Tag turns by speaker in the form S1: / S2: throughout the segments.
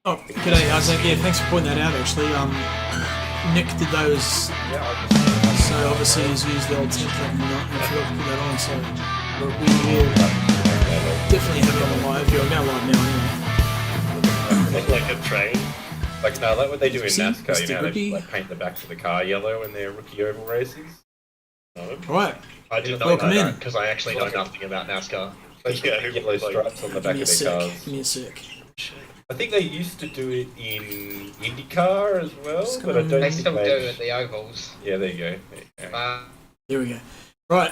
S1: Oh, g'day, Isaac. Yeah, thanks for pointing that out. Actually, Nick did those, so obviously he's used the old template and not and forgot to put that on. So we will definitely have it on the live. You're now live now, anyway.
S2: Like a train. Like no, like what they do in NASCAR. You know, they
S1: Grippy.
S2: just like paint the backs of the car yellow in their rookie oval races. No.
S1: All right,
S2: I didn't know
S1: welcome
S2: that
S1: in.
S2: because I actually know nothing about NASCAR. Like yeah, yellow stripes on the back
S1: Give me a
S2: of their
S1: sec.
S2: cars.
S1: Give me a sec.
S2: I think they used to do it in IndyCar as well,
S1: Just
S2: but I
S1: gonna-
S2: don't
S3: They
S2: think
S3: still do
S2: they-
S3: at the ovals.
S2: Yeah, there you go. There you go.
S1: There we go. Right,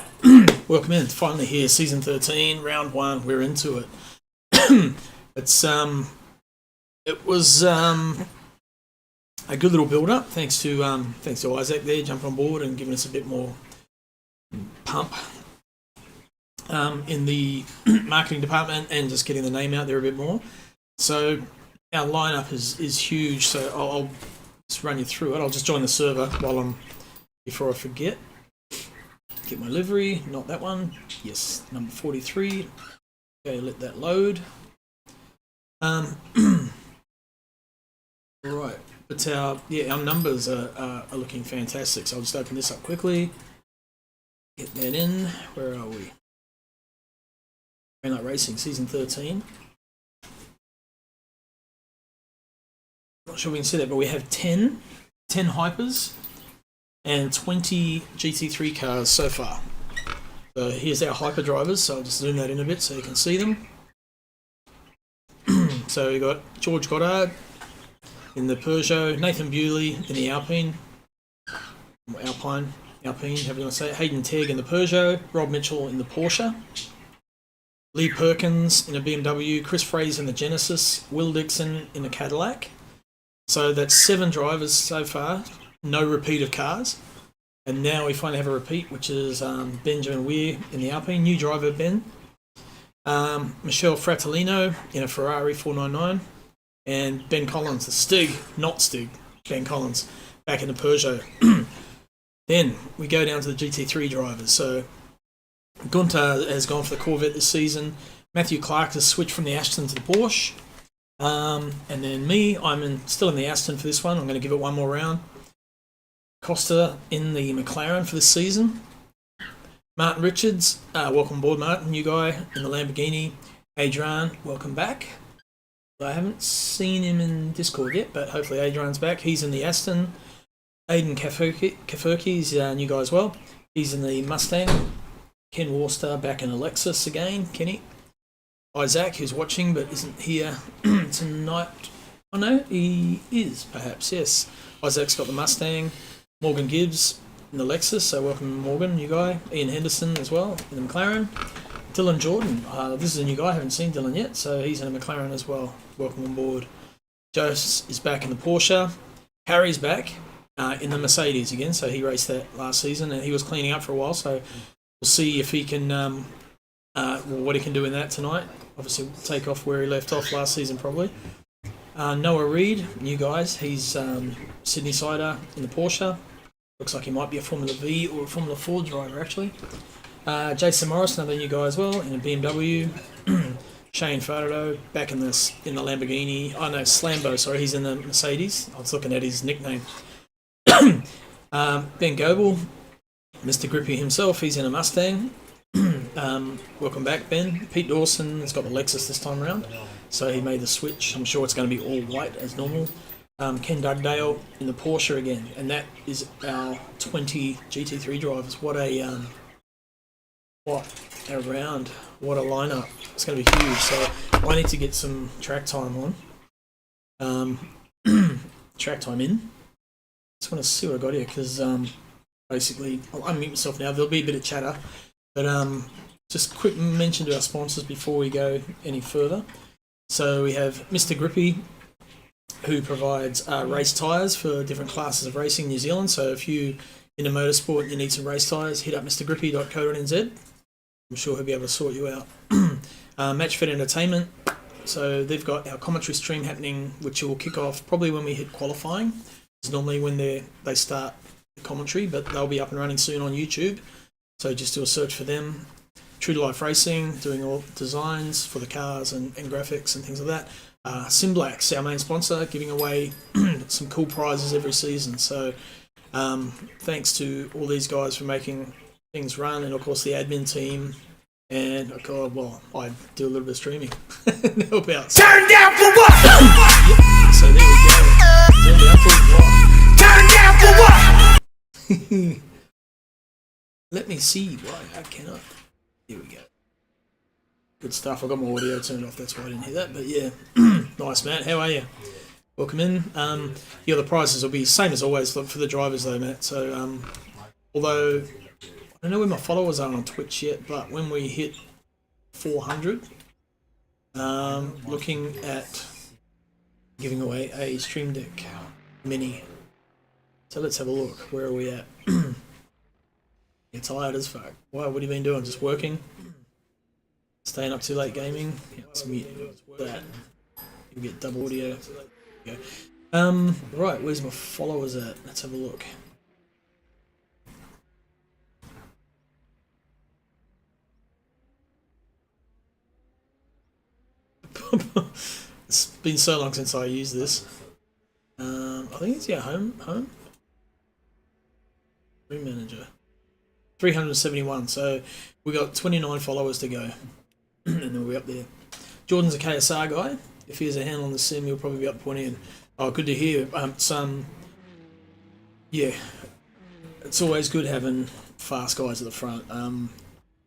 S1: welcome in. Finally here, season 13, round 1. We're into it. It was a good little build up. Thanks to Isaac there jumping on board and giving us a bit more pump in the marketing department and just getting the name out there a bit more. So our lineup is huge. So I'll just run you through it. I'll just join the server before I forget. Get my livery, not that one. Yes, number 43. Okay, let that load. Right, but our numbers are looking fantastic. So I'll just open this up quickly. Get that in. Where are we? Greenlight Racing, season 13. Not sure we can see that, but we have 10 hypers and 20 GT3 cars so far. So here's our hyper drivers, so I'll just zoom that in a bit so you can see them. So we got George Goddard in the Peugeot, Nathan Bewley in the Alpine, however you want to say it, Hayden Tegg in the Peugeot, Rob Mitchell in the Porsche, Lee Perkins in a BMW, Chris Fraser in the Genesis, Will Dixon in the Cadillac. So that's 7 drivers so far, no repeat of cars. And now we finally have a repeat, which is Benjamin Weir in the Alpine, new driver Ben. Michelle Fratellino in a Ferrari 499. And Ben Collins, the Stig, not Stig, Ben Collins, back in the Peugeot. Then we go down to the GT3 drivers. So Gunter has gone for the Corvette this season. Matthew Clark has switched from the Ashton to the Porsche. And then me, still in the Aston for this one. I'm going to give it one more round. Costa in the McLaren for this season. Martin Richards, welcome aboard, Martin, new guy in the Lamborghini. Adrian, welcome back. I haven't seen him in Discord yet, but hopefully Adrian's back. He's in the Aston. Aidan Kafurki is a new guy as well. He's in the Mustang. Ken Worcester back in a Lexus again. Kenny. Isaac, who's watching but isn't here tonight. Oh no, he is perhaps, yes. Isaac's got the Mustang. Morgan Gibbs in the Lexus, so welcome Morgan, new guy. Ian Henderson as well in the McLaren. Dylan Jordan, this is a new guy, I haven't seen Dylan yet, so he's in a McLaren as well. Welcome on board. Jose is back in the Porsche. Harry's back in the Mercedes again, so he raced that last season and he was cleaning up for a while, so we'll see if he can, what he can do in that tonight. Obviously, we'll take off where he left off last season probably. Noah Reed, new guys, he's Sydney Sider in the Porsche. Looks like he might be a Formula V or a Formula 4 driver actually. Jason Morris, another new guy as well, in a BMW. Shane Farado, back in the Lamborghini. Oh no, Slambo, sorry, he's in the Mercedes. I was looking at his nickname. Ben Goebel, Mr. Grippy himself, he's in a Mustang. Welcome back, Ben. Pete Dawson has got the Lexus this time around, so he made the switch. I'm sure it's going to be all white as normal. Ken Dugdale in the Porsche again, and that is our 20 GT3 drivers. What a round! What a lineup! It's going to be huge. So I need to get some track time on. Track time in. Just want to see what I got here because basically I'll unmute myself now. There'll be a bit of chatter, but just quick mention to our sponsors before we go any further. So we have Mr. Grippy, who provides race tyres for different classes of racing in New Zealand. So if you into motorsport and you need some race tyres, hit up mrgrippy.co.nz. I'm sure he'll be able to sort you out. Matchfit Entertainment. So they've got our commentary stream happening, which will kick off probably when we hit qualifying. It's normally when they start the commentary, but they'll be up and running soon on YouTube. So just do a search for them. True to Life Racing, doing all designs for the cars and graphics and things like that. Simblacks, our main sponsor, giving away some cool prizes every season. So thanks to all these guys for making things run, and of course the admin team. And well, I do a little bit of streaming. Help out.
S3: Turn down for what?
S1: Yep. So there we go.
S3: Turn down for what?
S1: Let me see why I cannot. Here we go. Good stuff. I got my audio turned off. That's why I didn't hear that. But yeah, nice, Matt. How are you? Welcome in. Yeah, the prizes will be same as always for the drivers though, Matt. So although I don't know where my followers are on Twitch yet, but when we hit 400, looking at giving away a Stream Deck Mini. So let's have a look. Where are we at? You're tired as fuck. Why? What have you been doing? Just working? Staying up too late gaming? Yeah, let's mute that. You'll get double audio. There you go. Right, where's my followers at? Let's have a look. It's been so long since I used this. I think it's home. Room manager. 371. So we got 29 followers to go, and then we'll be up there. Jordan's a KSR guy. If he has a hand on the sim, he'll probably be up pointing in. Oh, good to hear. Yeah, it's always good having fast guys at the front.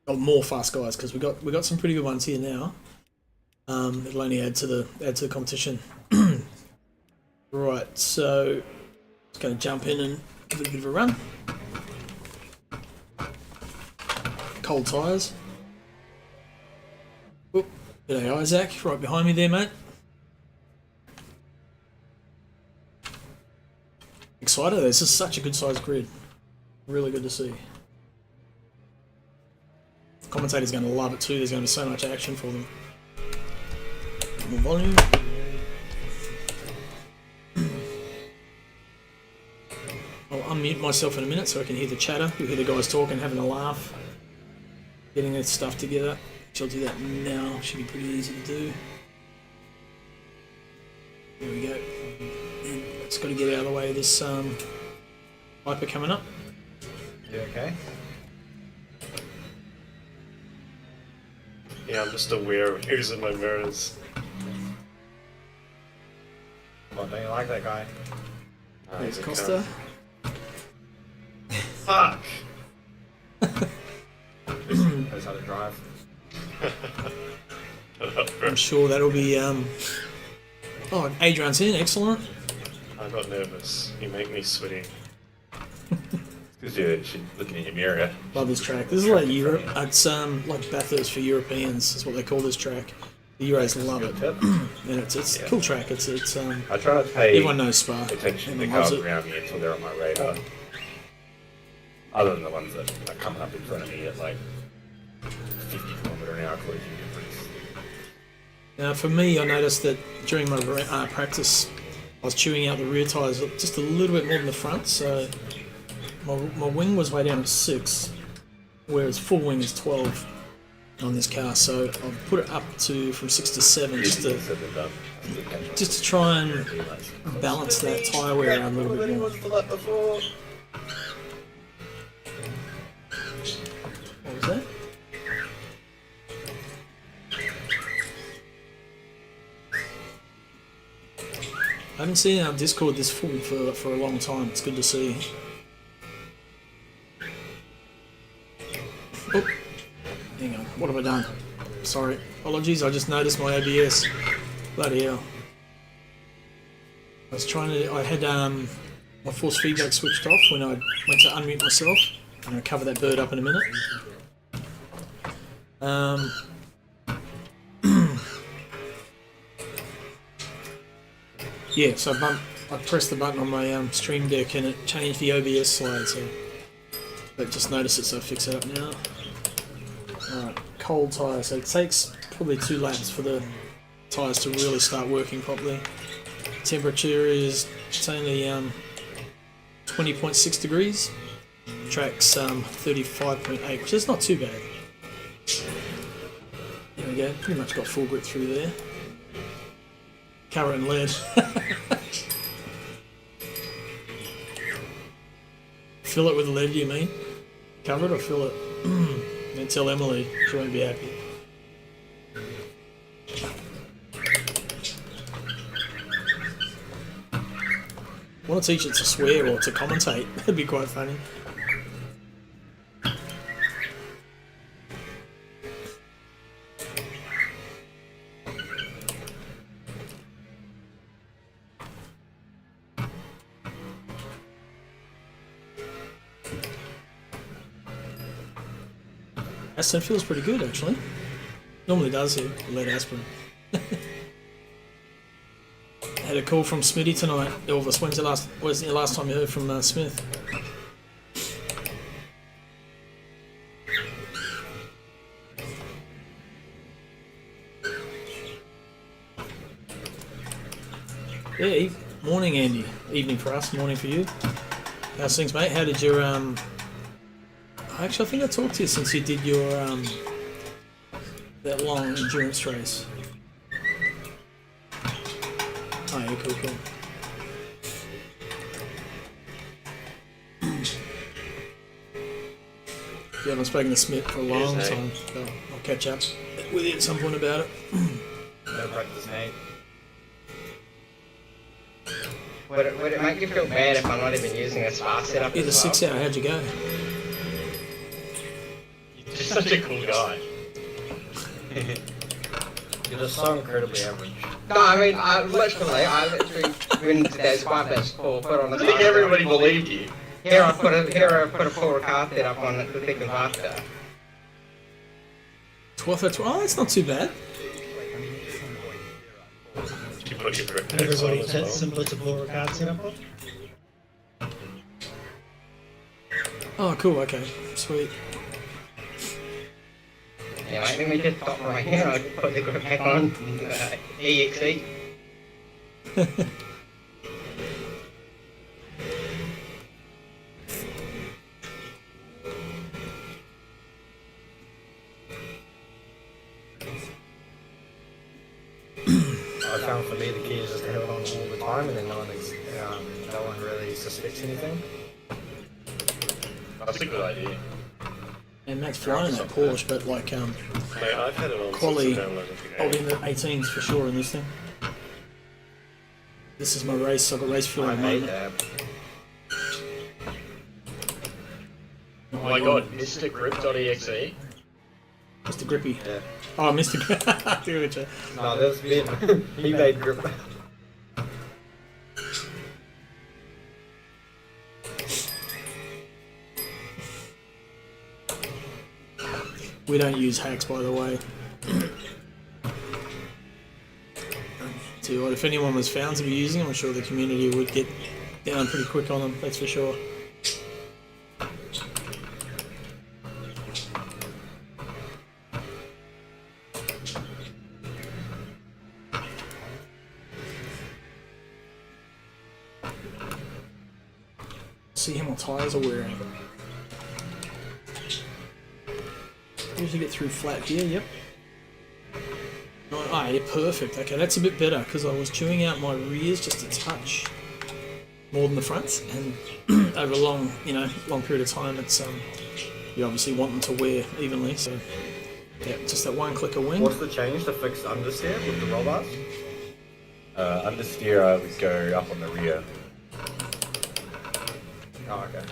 S1: Or more fast guys, because we got some pretty good ones here now. It'll only add to the competition. Right, so just going to jump in and give it a bit of a run. Cold tyres. Oop, g'day Isaac, right behind me there, mate. Excited, this is such a good sized grid. Really good to see. Commentator's going to love it too, there's going to be so much action for them. More volume. I'll unmute myself in a minute so I can hear the chatter. You'll hear the guys talking, having a laugh, getting their stuff together. I'll do that now. Should be pretty easy to do. There we go. And it's got to get out of the way of this Viper coming up.
S2: You okay?
S4: Yeah, I'm just aware of who's in my mirrors.
S2: What, don't you like that guy?
S1: There's
S4: he's a
S1: Costa.
S4: cunt. Fuck!
S2: Knows how to drive.
S1: I'm sure that'll be. Oh, Adrian's in. Excellent.
S4: I got nervous. You make me sweaty.
S2: Because you're looking in your mirror.
S1: Love this track. This is like Europe. It's like Bathurst for Europeans. That's what they call this track. The Euros love it. And it's a cool track. It's
S2: I try to pay
S1: everyone knows Spa.
S2: attention to
S1: Everyone loves
S2: cars
S1: it.
S2: around me until they're on my radar. Other than the ones that are coming up in front of me at like 50 km/h cruising difference.
S1: Now, for me, I noticed that during my practice, I was chewing out the rear tyres just a little bit more than the front, so my wing was way down at 6, whereas full wing is 12 on this car. So I've put it up to from 6 to 7 just to try and balance that tyre wear out a little bit more. What was that? I haven't seen our Discord this full for a long time. It's good to see. Oh, hang on. What have I done? Sorry. Apologies. I just noticed my OBS. Bloody hell. I was trying to. I had my force feedback switched off when I went to unmute myself. I'm going to cover that bird up in a minute. Yeah, so I pressed the button on my Stream Deck and it changed the OBS slide, so but just noticed it, so I'll fix it up now. Alright, cold tyre, so it takes probably 2 laps for the tyres to really start working properly. Temperature is, it's only 20.6 degrees. Track's 35.8, which is not too bad. There we go, pretty much got full grip through there. Cover it in lead. Fill it with lead, you mean? Cover it or fill it? Then tell Emily, she won't be happy. I want to teach it to swear or to commentate. That'd be quite funny. Aston feels pretty good actually. Normally does here, lead aspirin. Had a call from Smitty tonight. Elvis, when's the last time you heard from Smith? Yeah, morning Andy. Evening for us, morning for you. How's things, mate? How did your Actually, I think I talked to you since you did your that long endurance race. Oh yeah, cool. You haven't spoken to Smith for a long time, so I'll catch up with you at some point about it.
S5: No practice, mate. Would it make you feel bad if I'm not even using a spa setup?
S1: Yeah, the 6 hour, how'd you go?
S4: You're just such a cool guy.
S6: You're just so incredibly average.
S5: No, I mean, I literally went to that spa best for put on the.
S4: I think everybody believed you.
S5: Here I put a full carpet up on the thick and faster.
S1: 12 out 12, oh, that's not too bad.
S4: You put your grip
S7: Everybody
S4: on
S7: said
S4: as well.
S7: simpler to pull a card setup on.
S1: Oh, cool, okay, sweet.
S5: Yeah, mate, let me just stop right here. I put the grip back on. EXE.
S6: I found for me the key is just to have it on all the time, and then no one really suspects anything.
S4: That's a good idea.
S1: And Matt's flying in that Porsche, but like,
S4: Mate, I've had it on
S1: quality,
S4: since I downloaded the
S1: I'll be
S4: game.
S1: in the 18s for sure in this thing. This is my race, I've got race fuel
S6: I
S1: at the
S6: hate
S1: moment.
S6: that.
S4: Oh my god, Mr. Grip.exe?
S1: Mr. Grippy.
S6: Yeah.
S1: Oh, Mr. Grippy.
S6: No, that's me. He made grip.
S1: We don't use hacks, by the way. Tell you what, if anyone was found to be using them, I'm sure the community would get down pretty quick on them, that's for sure. See how my tyres are wearing. Usually get through flat here, yep. Oh, yeah, perfect. Okay, that's a bit better because I was chewing out my rears just a touch more than the fronts, and over a long period of time, it's you obviously want them to wear evenly. So yeah, just that one click of wing.
S6: What's the change to fix understeer with the roll bars?
S2: Understeer, I would go up on the rear.
S6: Oh, okay.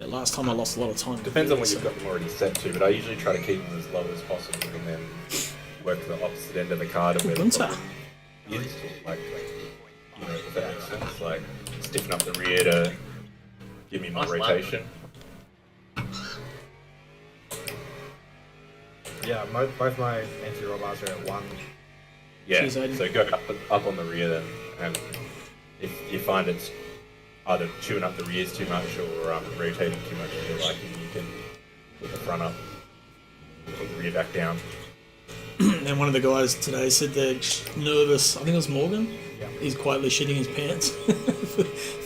S1: Yeah, last time I lost a lot of time.
S2: Depends on what you've got them already set to, but I usually try to keep them as low as possible and then work to the opposite end of the car to where the
S1: Gunter.
S2: problem is. Like, you know, if that makes sense. Like, stiffen up the rear to give me more
S4: Nice lap.
S2: rotation.
S6: Yeah, both my anti-roll bars are at 1.
S2: Yeah,
S1: Cheers, Aiden.
S2: so go up on the rear then, and if you find it's either chewing up the rears too much or rotating too much to your liking, you can put the front up, put the rear back down.
S1: And one of the guys today said they're nervous. I think it was Morgan.
S6: Yeah.
S1: He's quietly shitting his pants.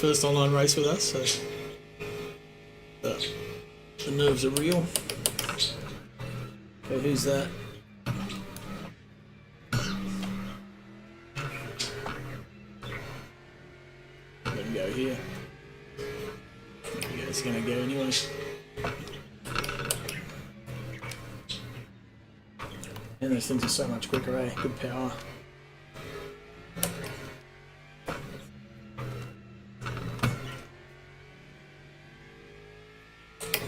S1: First online race with us, so the nerves are real. Okay, who's that? And those things are so much quicker, eh? Good power.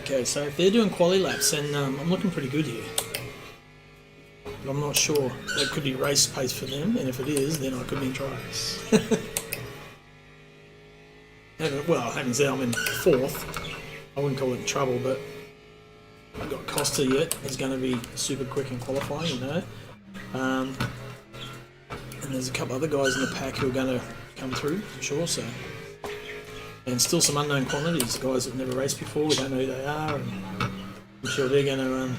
S1: Okay, so if they're doing quali laps, then I'm looking pretty good here. But I'm not sure. That could be race pace for them, and if it is, then I could be in trouble. Well, having said I'm in 4th, I wouldn't call it in trouble, but I've got Costa yet. He's going to be super quick in qualifying, you know. And there's a couple other guys in the pack who are going to come through, I'm sure. So, and still some unknown quantities, guys that have never raced before. We don't know who they are, and I'm sure they're going to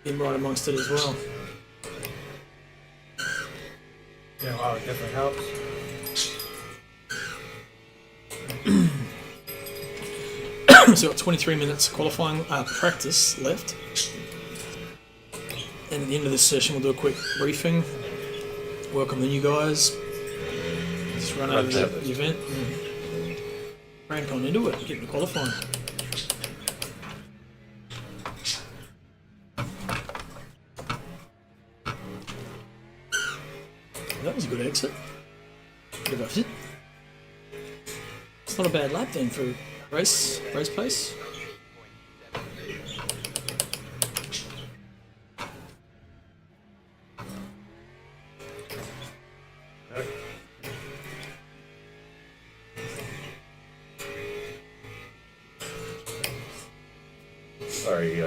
S1: get right amongst it as well.
S6: Yeah, wow, it definitely helps.
S1: So we've got 23 minutes qualifying practice left. And at the end of this session we'll do a quick briefing. Welcome the new guys. Just run over the event and crank on into it, get into qualifying. That was a good exit. Bit of a hit. It's not a bad lap then for race pace.
S2: Sorry,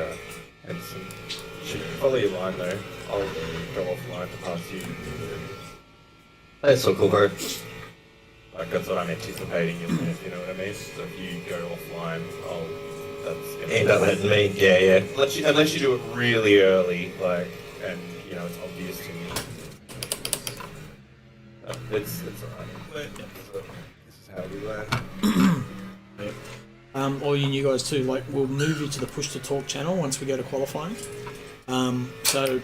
S2: Edison. Should follow your line though. I'll go offline to pass you.
S5: That's so cool, bro.
S2: Like that's what I'm anticipating, isn't it? You know what I mean? So if you go offline, that's gonna
S5: End up hitting me. Yeah, yeah.
S2: Unless you do it really early, like, and you know it's obvious to me. It's alright. This is how we learn.
S1: All you new guys too, like we'll move you to the push to talk channel once we go to qualifying. So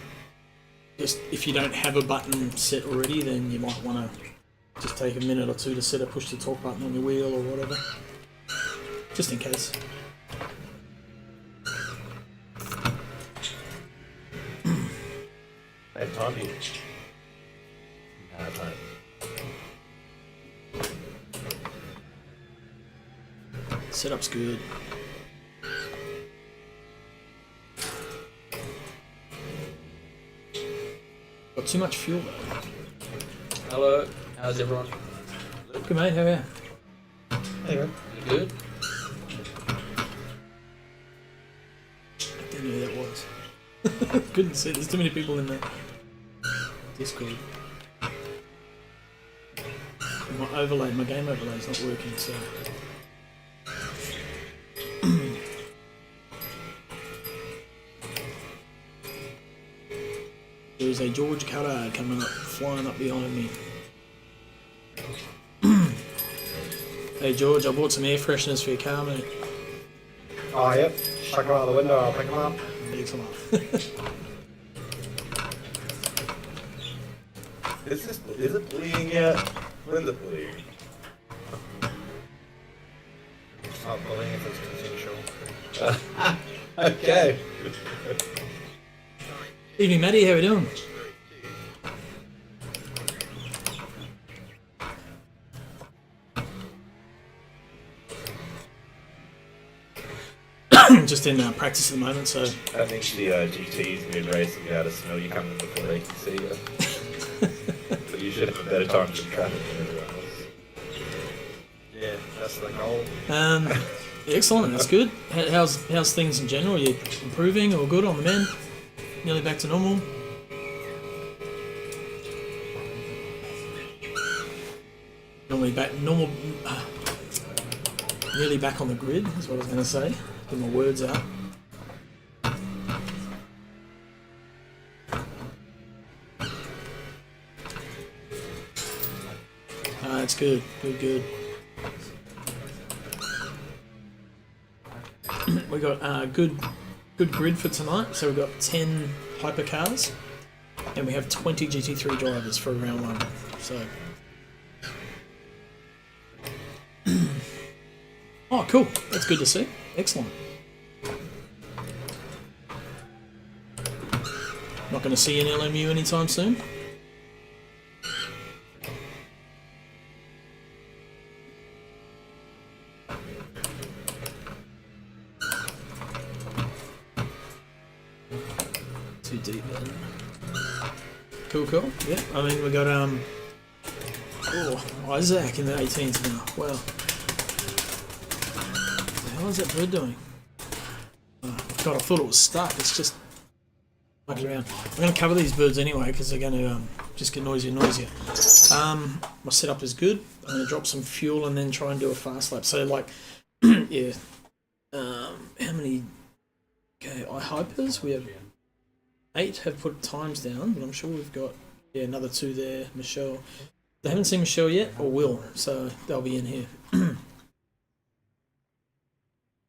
S1: just if you don't have a button set already, then you might want to just take a minute or two to set a push to talk button on your wheel or whatever, just in case.
S2: I have time here. I have time.
S1: Setup's good. Got too much fuel though.
S4: Hello, how's everyone?
S1: Good mate, how are you?
S7: There you go.
S4: You good?
S1: I didn't know who that was. Couldn't see, there's too many people in the Discord. My overlay, my game overlay is not working, so... There's a George Cutter coming up, flying up behind me. Hey George, I bought some air fresheners for your car, mate.
S6: Oh, yep. Chuck them out the window, I'll pick them up.
S1: Excellent.
S2: Is it bleeding yet? When's it bleeding?
S6: It's not bullying if it's consensual.
S2: Okay.
S1: Evening Matty, how are we doing? Just in practice at the moment, so...
S2: I think the GTs mid-race will be able to smell you coming before they can see you. So you should have a better time to traffic than everyone else.
S6: Yeah, that's the goal.
S1: Excellent, that's good. How's things in general? Are you improving or good on the mend? Nearly back to normal? Nearly back on the grid is what I was going to say. Get my words out. That's good. Good. We got good grid for tonight. So we've got 10 hypercars, and we have 20 GT3 drivers for round one. So. Oh, cool. That's good to see. Excellent. Not going to see an LMU anytime soon. Too deep then. Cool, cool. Yeah, I mean we got Isaac in the 18s now. Wow. What the hell is that bird doing? Oh, God, I thought it was stuck. It's just fucking around. I'm going to cover these birds anyway because they're going to just get noisier and noisier. My setup is good. I'm going to drop some fuel and then try and do a fast lap. So like, yeah. How many? Okay, iHypers. We have 8 have put times down, but I'm sure we've got another 2 there. Michelle. They haven't seen Michelle yet, or will, so they'll be in here.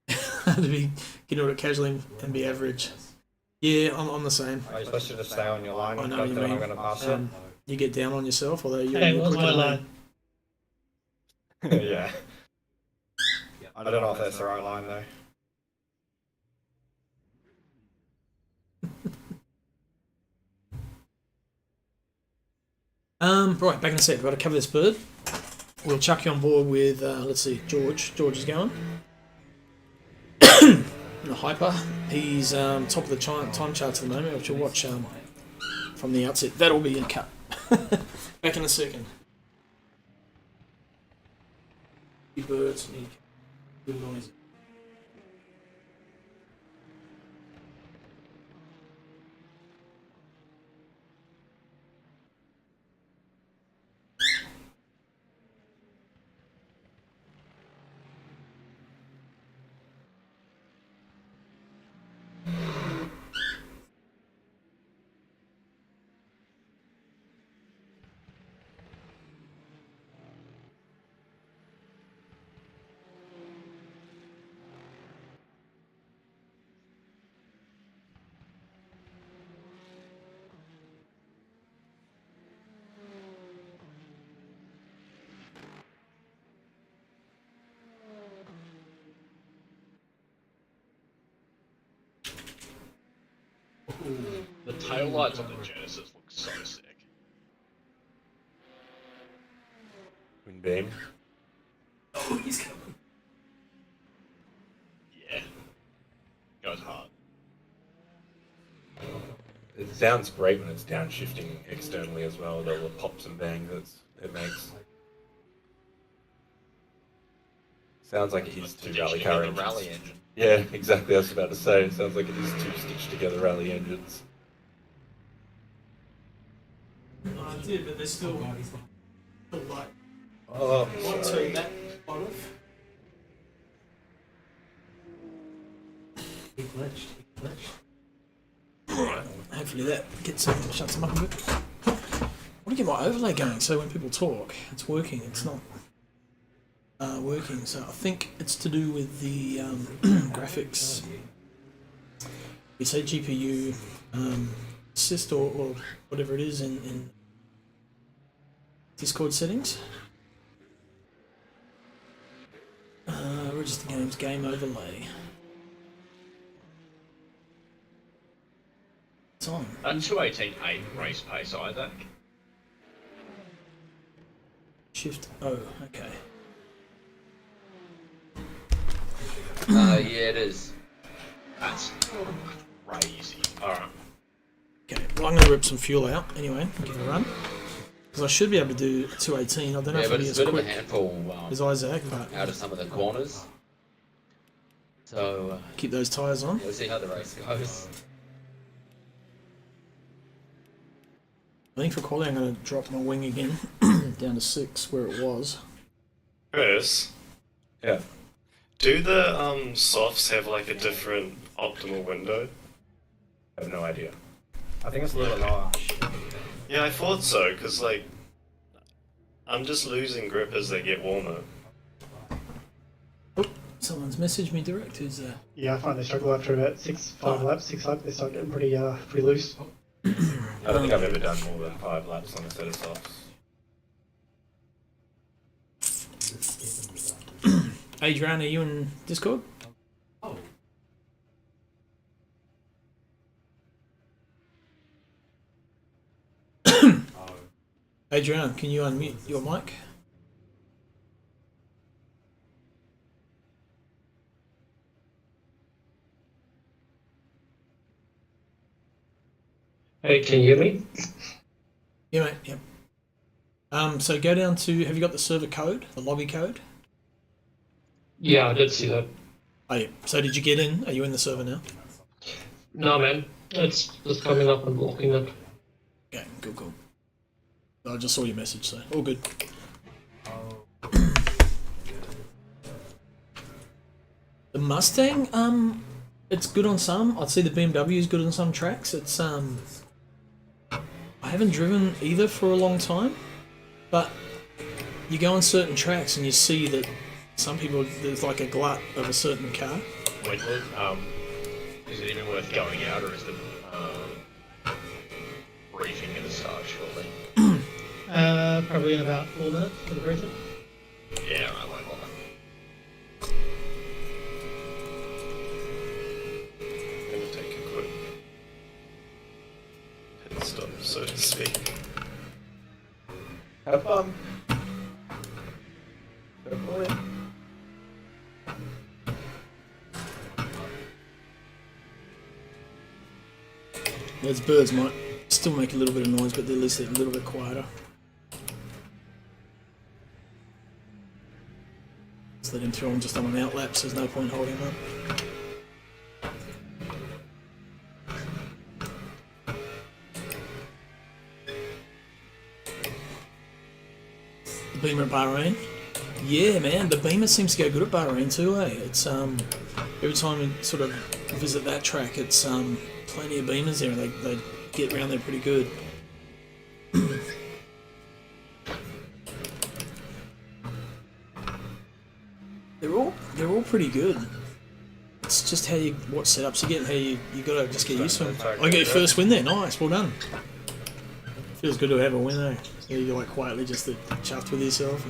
S1: To be getting it casually and be average. Yeah, I'm the same.
S6: Are you supposed to just stay on your line?
S1: I know
S6: Like
S1: you
S6: that I'm
S1: mean.
S6: going to pass it?
S1: You get down on yourself, although you're
S7: Hey, what's
S1: quicker
S7: my
S1: than me.
S7: line?
S6: Yeah. I don't know if that's the right line though.
S1: Right, back in a sec. We've got to cover this bird. We'll chuck you on board with, let's see, George. George is going. The hyper. He's top of the time charts at the moment, which you'll watch from the outset. That'll be a cut. Back in a second. Birds need good noise.
S4: The tail lights on the Genesis look so sick.
S2: Twin beam.
S1: Oh, he's coming.
S4: Yeah. Goes hard.
S2: It sounds great when it's downshifting externally as well, the little pops and bangs it makes. Sounds like it is two rally car engines.
S4: Rally engine.
S2: Yeah, exactly. I was about to say. It sounds like it is 2 stitched together rally engines.
S1: I did, but they're still like.
S2: Oh,
S1: What
S2: sorry.
S1: to that off?
S7: He glitched. He glitched.
S1: Alright, hopefully that shuts them up a bit. I want to get my overlay going so when people talk, it's working. It's not working. So I think it's to do with the graphics. We say GPU assist or whatever it is in Discord settings. Register games game overlay. It's on.
S4: 218.8 race pace, Isaac.
S1: Shift O. Okay.
S8: Yeah, it is.
S4: That's crazy. Alright.
S1: Okay. Well, I'm going to rip some fuel out anyway. Give it a run. Because I should be able to do 218. I don't know
S8: Yeah,
S1: if
S8: but
S1: it'll be
S8: it's
S1: as
S8: a bit of a
S1: quick
S8: handful
S1: as Isaac, but
S8: out of some of the corners. So,
S1: keep those tyres on.
S8: yeah, we'll see how the race goes.
S1: I think for quality I'm going to drop my wing again down to 6 where it was.
S9: Chris,
S2: Yeah.
S9: do the softs have like a different optimal window?
S2: I have no idea.
S6: I think it's a little large.
S9: Yeah, I thought so, because like, I'm just losing grip as they get warmer.
S1: Someone's messaged me direct. Who's there?
S7: Yeah, I find they struggle after about 5 laps, 6 laps, they start getting pretty loose.
S2: I don't think I've ever done more than 5 laps on a set of softs.
S1: Adrian, are you in Discord? Adrian, can you unmute your mic?
S7: Hey, can you hear me?
S1: Yeah, mate. Yep. So go down to. Have you got the server code, the lobby code?
S7: Yeah, I did see that.
S1: Oh, yeah. So did you get in? Are you in the server now?
S7: No, man. It's just coming up and blocking it.
S1: Okay, cool. I just saw your message, so all good. The Mustang, it's good on some. I'd say the BMW is good on some tracks. It's I haven't driven either for a long time, but you go on certain tracks and you see that some people, there's like a glut of a certain car.
S4: Wentworth, is it even worth going out, or is the briefing going to start shortly?
S7: Probably in about 4 minutes for the briefing.
S4: Yeah, I won't bother.
S9: I'm gonna take a quick pit stop, so to speak.
S2: Have fun. Go for it.
S1: Those birds might still make a little bit of noise, but at least they're a little bit quieter. Just let him throw him just on an outlap, so there's no point holding him up. The Beamer at Bahrain? Yeah, man, the Beamer seems to go good at Bahrain too, eh? It's every time we sort of visit that track, it's plenty of Beamers there. They get around there pretty good. They're all pretty good. It's just how you what setups you get, and how you gotta just get used to them. I got your first win there. Nice, well done. Feels good to have a win, eh? So you're like quietly just chuffed with yourself.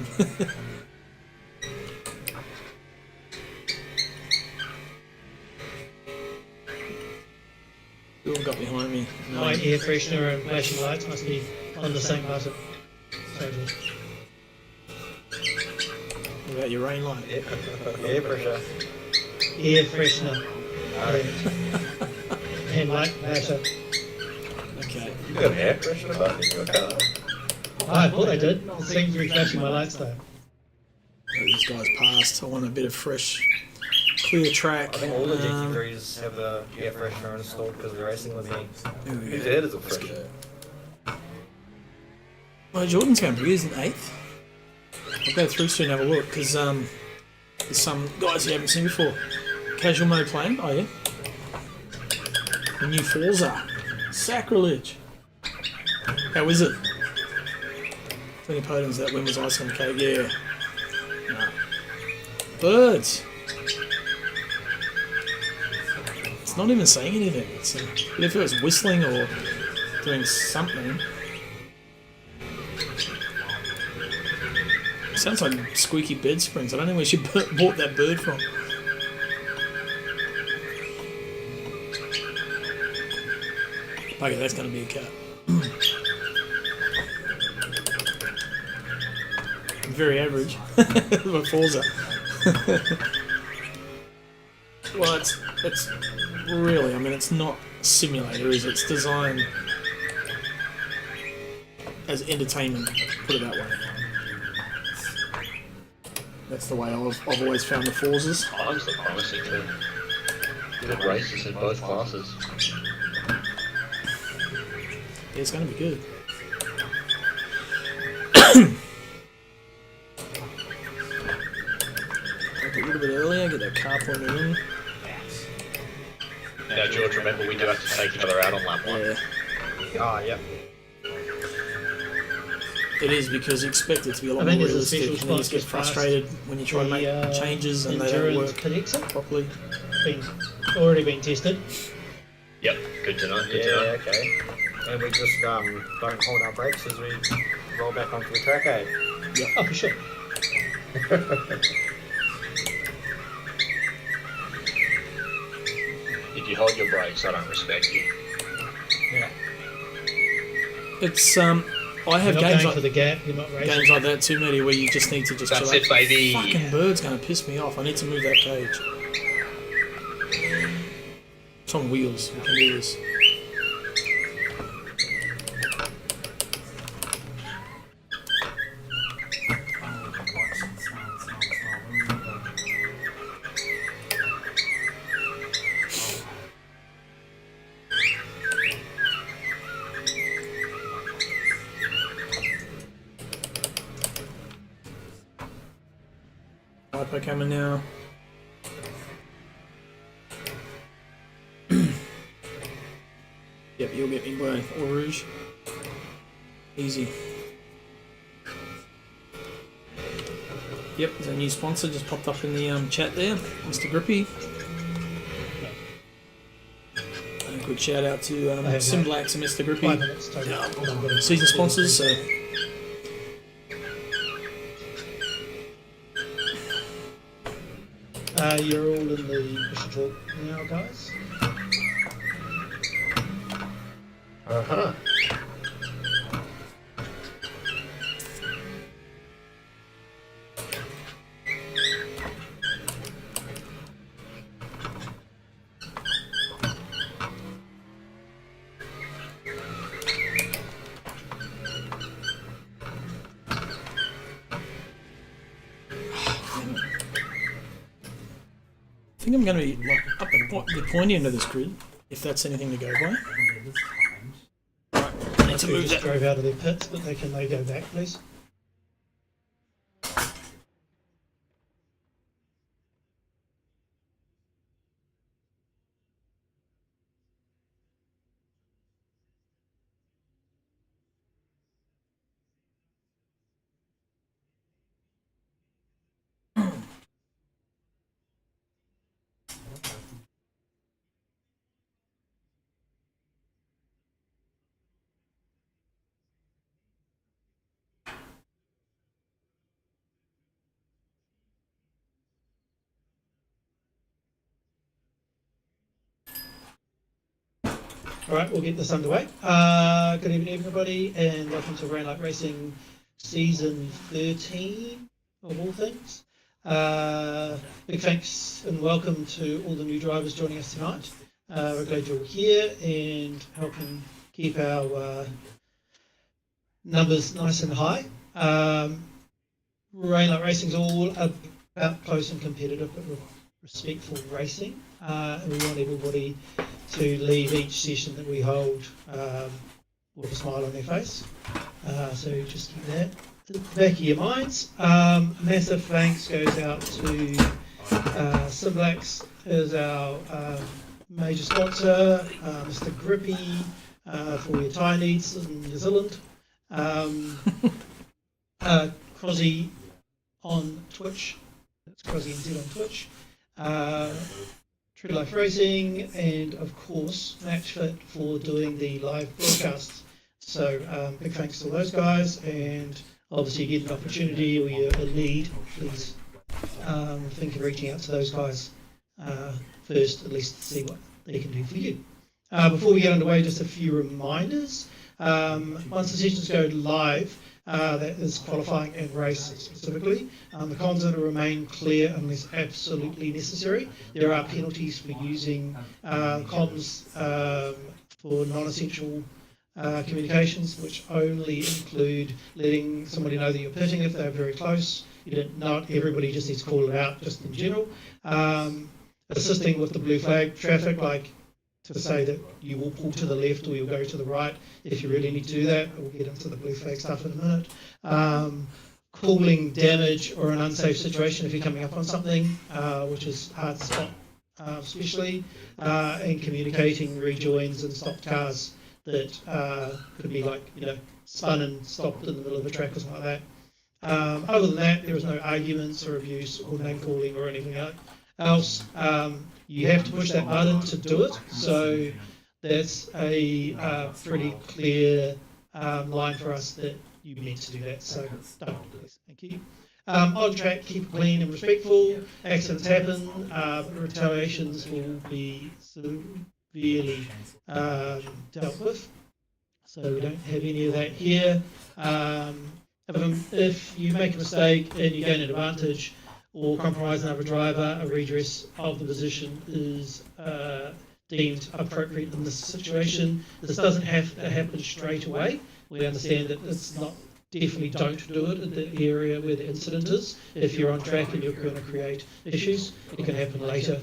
S1: Who have got behind me? No.
S7: My air freshener and flashing lights must be on the same button.
S1: What about your rain light?
S6: Air pressure.
S7: Air freshener. And light flasher.
S1: Okay.
S2: You got an air pressure button in your car?
S7: I thought I did. It seems to be flashing my lights though.
S1: These guys passed. I want a bit of fresh, clear track.
S6: I think all the GT3s have the air freshener installed because they're racing with me.
S2: Whose head is it fresh?
S1: Well, Jordan's going pretty good, isn't 8th? I'll go through soon and have a look, because there's some guys you haven't seen before. Casual mode playing? Oh, yeah. The new Forza. Sacrilege. How is it? Plenty of podiums that win was ice on the cake, yeah. Nah. Birds. It's not even saying anything. It's but if it was whistling or doing something. Sounds like squeaky bed springs. I don't know where she bought that bird from. Okay, that's going to be a cat. Very average. But Forza. Well, it's really, I mean, it's not a simulator, is it? It's designed as entertainment, put it that way. That's the way I've always found the Forzas.
S4: Times look promising too. Good races in both classes.
S1: Yeah, it's going to be good. Take a little bit earlier, get that car pointed in.
S4: Now, George, remember we do have to take each other out on lap 1.
S1: Yeah,
S6: Ah, yep.
S1: it is because you expect it to be a lot
S7: I
S1: more
S7: think there's a
S1: realistic,
S7: special
S1: and you just get
S7: spot just
S1: frustrated when you try to make
S7: the,
S1: changes and they don't
S7: endurance
S1: work
S7: pit exit
S1: properly.
S7: already been tested.
S4: Yep, good to know. Good to
S6: Yeah,
S4: know.
S6: okay. And we just don't hold our brakes as we roll back onto the track, eh?
S7: Oh, for sure.
S4: If you hold your brakes, I don't respect you.
S6: Yeah.
S1: It's I have
S7: You're not
S1: games
S7: going
S1: like
S7: for the gap. You're not racing.
S1: games like that too, Matty, where you just need to just
S8: That's
S1: chill
S8: it,
S1: out.
S8: baby.
S1: Fucking bird's gonna piss me off. I need to move that cage. It's on wheels. We can do this. Hyper coming now. Yep, you'll get me, boy. Or Rouge. Easy. Yep, there's a new sponsor just popped up in the chat there, Mr. Grippy. A good shout out to Simblax and Mr.
S7: 5
S1: Grippy,
S7: minutes total.
S1: season sponsors. So
S7: You're all in the push talk now, guys.
S5: Uh-huh.
S1: I think I'm going to be like, up the pointy end of this grid, if that's anything to go by. Right, I need to
S7: Who
S1: move
S7: just
S1: that.
S7: drove out of their pits, but they go back, please. Alright, we'll get this underway. Good evening everybody and welcome to Rainlight Racing Season 13 of all things. Big thanks and welcome to all the new drivers joining us tonight. We're glad you're here and helping keep our numbers nice and high. Rainlight Racing is all about close and competitive but respectful racing. And we want everybody to leave each session that we hold with a smile on their face. So just keep that to the back of your minds. Massive thanks goes out to Simblax as our major sponsor, Mr. Grippy for your Thai needs in New Zealand. Crozzy on Twitch. That's Crozzy NZ on Twitch. True Life Racing, and of course MatchFit for doing the live broadcasts. So big thanks to those guys, and obviously you get an opportunity or you're in need, please think of reaching out to those guys first, at least to see what they can do for you. Before we get underway, just a few reminders. Once the sessions go live, that is qualifying and race specifically. The comms are to remain clear unless absolutely necessary. There are penalties for using comms for non-essential communications, which only include letting somebody know that you're pitting if they're very close. Not everybody just needs to call it out, just in general. Assisting with the blue flag traffic, like to say that you will pull to the left or you'll go to the right if you really need to do that. We'll get into the blue flag stuff in a minute. Calling damage or an unsafe situation if you're coming up on something, which is hard to spot, especially, and communicating rejoins and stopped cars that could be like, spun and stopped in the middle of a track or something like that. Other than that, there is no arguments or abuse or name calling or anything else. You have to push that button to do it, so that's a pretty clear line for us that you meant to do that, so don't, please. Thank you. On track, keep it clean and respectful. Accidents happen, but retaliations will be severely dealt with. So we don't have any of that here. If you make a mistake and you gain an advantage or compromise another driver, a redress of the position is deemed appropriate in this situation. This doesn't have to happen straight away. We understand that it's not, definitely don't do it in the area where the incident is. If you're on track and you're going to create issues, it can happen later.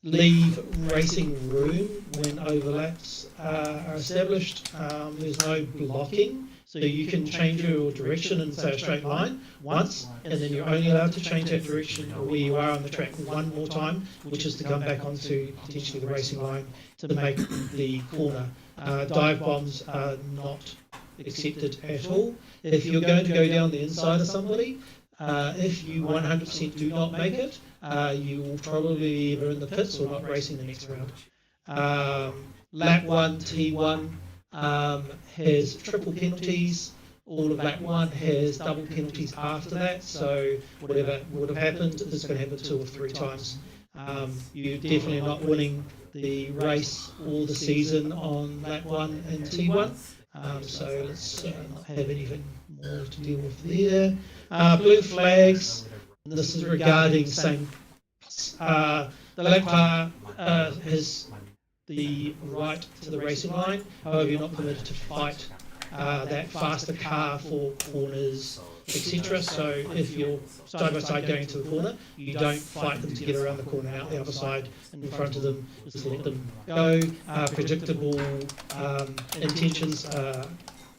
S7: Leave racing room when overlaps are established. There's no blocking, so you can change your direction in, say, a straight line once, and then you're only allowed to change that direction where you are on the track one more time, which is to come back onto potentially the racing line to make the corner. Dive bombs are not accepted at all. If you're going to go down the inside of somebody, if you 100% do not make it, you will probably be either in the pits or not racing the next round. Lap 1, T1 has triple penalties. All of lap 1 has double penalties after that, so whatever would have happened is going to happen 2 or 3 times. You're definitely not winning the race or the season on lap 1 and T1. So let's not have anything more to deal with there. Blue flags, this is regarding same. The lap car has the right to the racing line, however you're not permitted to fight that faster car for corners, etc. So if you're side by side going to the corner, you don't fight them to get around the corner and out the other side in front of them, just let them go. Predictable intentions are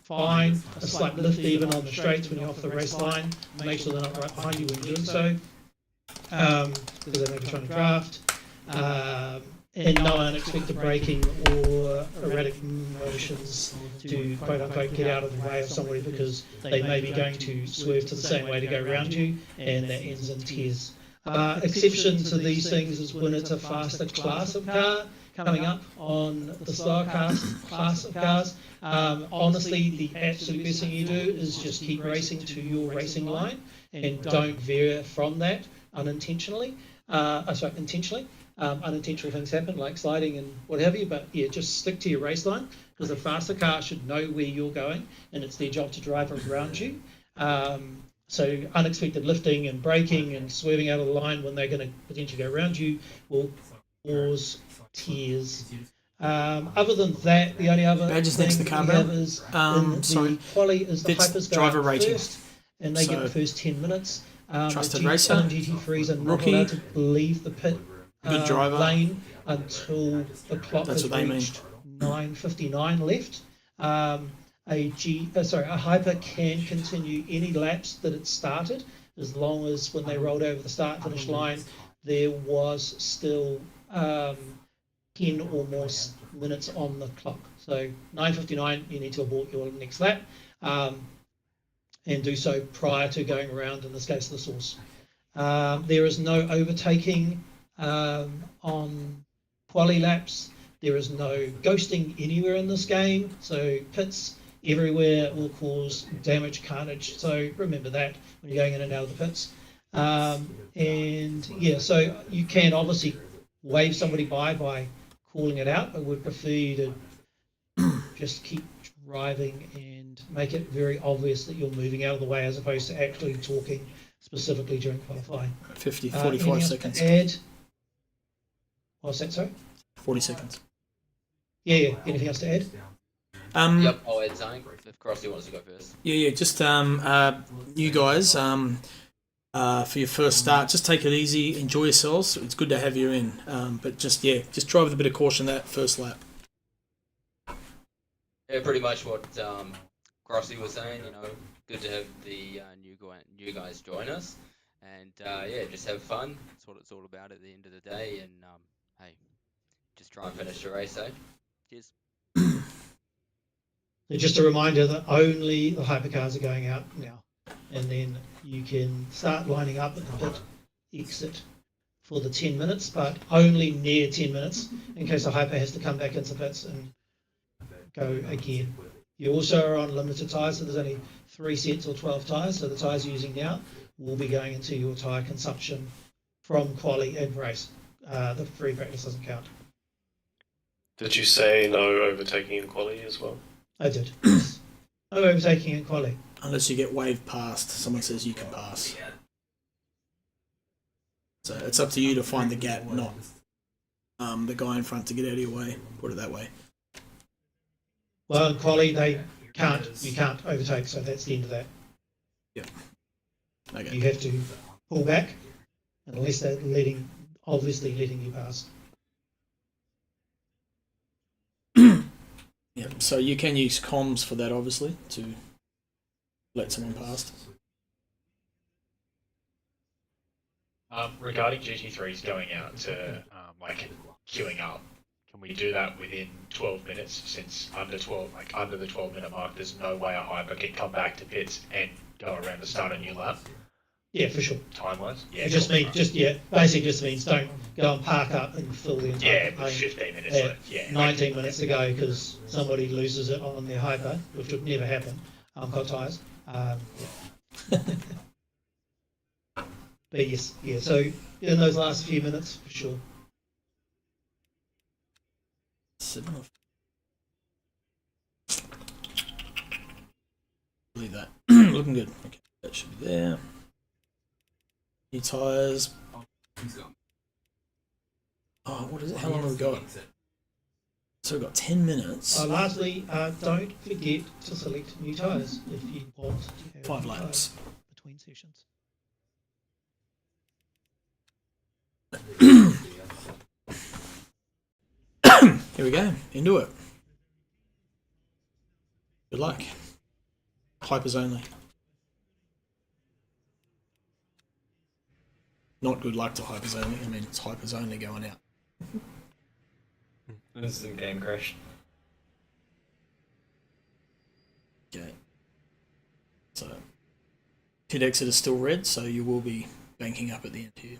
S7: fine. A slight lift even on the straights when you're off the race line. Make sure they're not right behind you when doing so, because they may be trying to draft. And no unexpected braking or erratic motions to quote unquote get out of the way of somebody because they may be going to swerve to the same way to go around you, and that ends in tears. Exception to these things is when it's a faster class of car coming up on the slower class of cars. Honestly, the absolute best thing you do is just keep racing to your racing line and don't veer from that unintentionally. Intentionally. Unintentional things happen like sliding and what have you, but yeah, just stick to your race line because the faster car should know where you're going and it's their job to drive around you. So unexpected lifting and braking and swerving out of the line when they're going to potentially go around you will cause tears. Other than that, the only other
S1: Badges
S7: thing
S1: next to the car
S7: we have is
S1: sorry,
S7: the quali is the
S1: it's
S7: hypers go
S1: driver
S7: out
S1: rating.
S7: first, and they get the first 10 minutes.
S1: Trusted
S7: the
S1: racer,
S7: GT3s are not
S1: rookie,
S7: allowed to leave the pit
S1: good driver.
S7: lane until the clock
S1: That's
S7: has
S1: what they mean.
S7: reached 9:59 left. A hyper can continue any laps that it started as long as when they rolled over the start finish line there was still 10 or more minutes on the clock. So 9:59 you need to abort your next lap and do so prior to going around, in this case, the source. There is no overtaking on quali laps. There is no ghosting anywhere in this game, so pits everywhere will cause damage, carnage, so remember that when you're going in and out of the pits. And yeah, so you can obviously wave somebody by calling it out, but we'd prefer you to just keep driving and make it very obvious that you're moving out of the way as opposed to actually talking specifically during qualifying.
S1: 45 seconds.
S7: Add? What's that, sorry?
S1: 40 seconds.
S7: Yeah. Anything else to add?
S8: Yep, I'll add something if Crossy wants to go first.
S1: Yeah. Just you guys, for your first start, just take it easy, enjoy yourselves. It's good to have you in, but just drive with a bit of caution that first lap.
S8: Yeah, pretty much what Crossy was saying. You know, good to have the new guys join us, and just have fun. That's what it's all about at the end of the day. And hey, just try and finish the race, eh? Cheers.
S7: Just a reminder that only the hypercars are going out now, and then you can start lining up at the pit exit for the 10 minutes, but only near 10 minutes in case the hyper has to come back into the pits and go again. You also are on limited tyres, so there's only 3 sets or 12 tyres, so the tyres you're using now will be going into your tyre consumption from quali and race. The free practice doesn't count.
S9: Did you say no overtaking in quality as well?
S7: I did. Yes. No overtaking in quali.
S1: Unless you get waved past, someone says you can pass. So it's up to you to find the gap, not the guy in front to get out of your way. Put it that way.
S7: Well, in quali you can't overtake, so that's the end of that.
S1: Yeah. Okay.
S7: You have to pull back, unless they're obviously letting you pass.
S1: Yeah. So you can use comms for that, obviously, to let someone past.
S4: Regarding GT3s going out to like queuing up, can we do that within 12 minutes? Since under the 12-minute mark, there's no way a hyper can come back to pits and go around to start a new lap.
S7: Yeah, for sure.
S4: Time-wise, yeah.
S7: It basically just means don't go and park up and fill the entire
S4: with 15 minutes
S7: at
S4: left. Yeah.
S7: 19 minutes to go because somebody loses it on their hyper, which would never happen. Got tyres. But yes, yeah. So in those last few minutes, for sure.
S1: 7 of. Leave that. Looking good. Okay, that should be there. New tyres. Oh, what is it? How long have we got? So we've got 10 minutes.
S7: Lastly, don't forget to select new tyres if you want to have
S1: 5
S7: new
S1: laps.
S7: tyres between sessions.
S1: Here we go. Into it. Good luck. Hypers only. Not good luck to hypers only. I mean, it's hypers only going out.
S2: Instant game crash.
S1: Okay. So, pit exit is still red, so you will be banking up at the end here.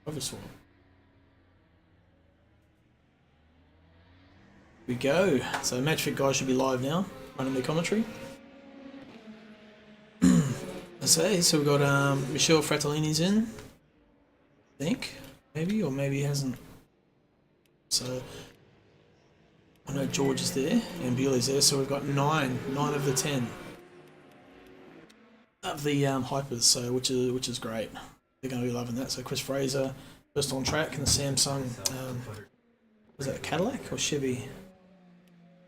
S1: Overswap. We go. So match fit guys should be live now, running their commentary. I say, so we've got Michelle Fratellini's in. I think. Maybe, or maybe he hasn't. So I know George is there and Bewley's there, so we've got 9 of the 10 of the hypers, so which is great. They're going to be loving that. So Chris Fraser, first on track, and the Samsung, was that a Cadillac or Chevy?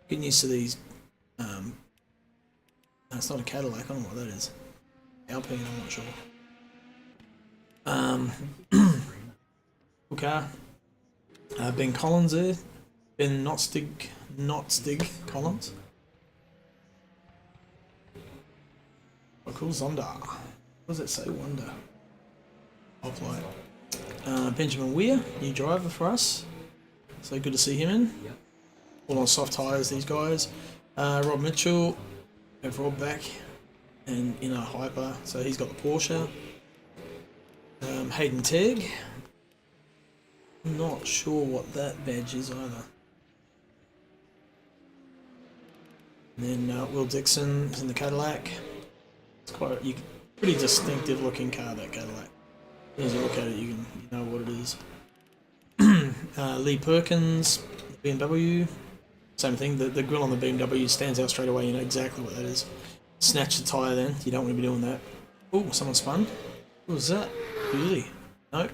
S1: Getting used to these. No, it's not a Cadillac. I don't know what that is. Alpine, I'm not sure. Cool car. Ben Collins there. Ben Notstig Collins. What cool Zonda. What does it say? Wonder. Hoplite. Benjamin Weir, new driver for us. So good to see him in. All on soft tyres, these guys. Rob Mitchell, have Rob back and in a hyper, so he's got the Porsche. Hayden Tegg. Not sure what that badge is either. And then Will Dixon is in the Cadillac. It's quite a pretty distinctive looking car, that Cadillac. As you look at it, you know what it is. Lee Perkins, BMW. Same thing, the grill on the BMW stands out straight away, you know exactly what that is. Snatch the tyre then, you don't want to be doing that. Oh, someone spun. What was that? Really? Nope.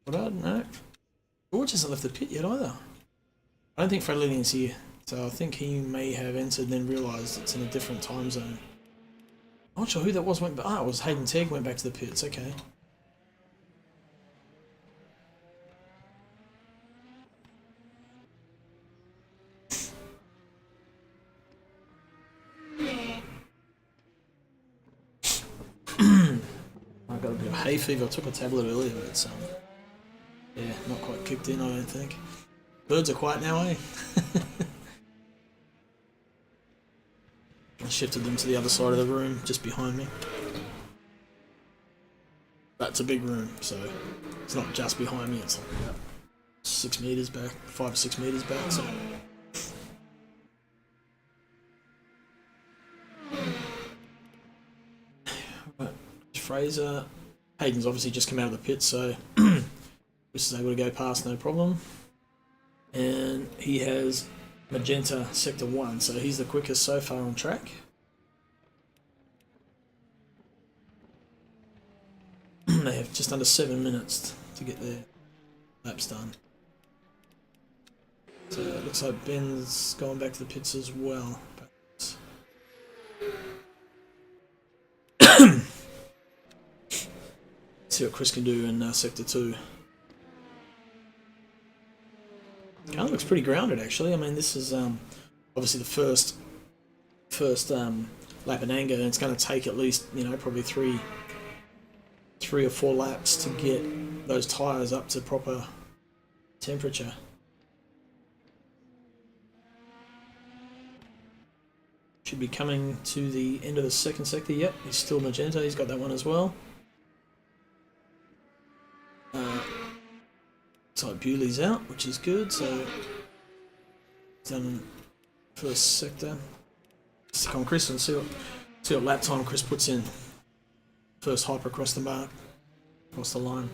S1: What? Nope. George hasn't left the pit yet either. I don't think Fratellini's here, so I think he may have entered and then realised it's in a different time zone. I'm not sure who that was. It was Hayden Tegg went back to the pits, okay. I got a bit of hay fever. I took a tablet earlier, but it's yeah, not quite kicked in, I don't think. Birds are quiet now, eh? I shifted them to the other side of the room, just behind me. That's a big room, so it's not just behind me, it's like about 6 meters back, 5 or 6 meters back, so. Fraser. Hayden's obviously just come out of the pit, so Chris is able to go past no problem. And he has magenta sector 1, so he's the quickest so far on track. They have just under 7 minutes to get their laps done. So it looks like Ben's going back to the pits as well. See what Chris can do in sector 2. Kind of looks pretty grounded actually. I mean, this is obviously the first lap in anger, and it's going to take at least, you know, probably three or four laps to get those tyres up to proper temperature. Should be coming to the end of the second sector. Yep, he's still magenta. He's got that one as well. So Bewley's out, which is good. So done first sector. Stick on Chris and see what lap time Chris puts in. First hyper across the mark, across the line.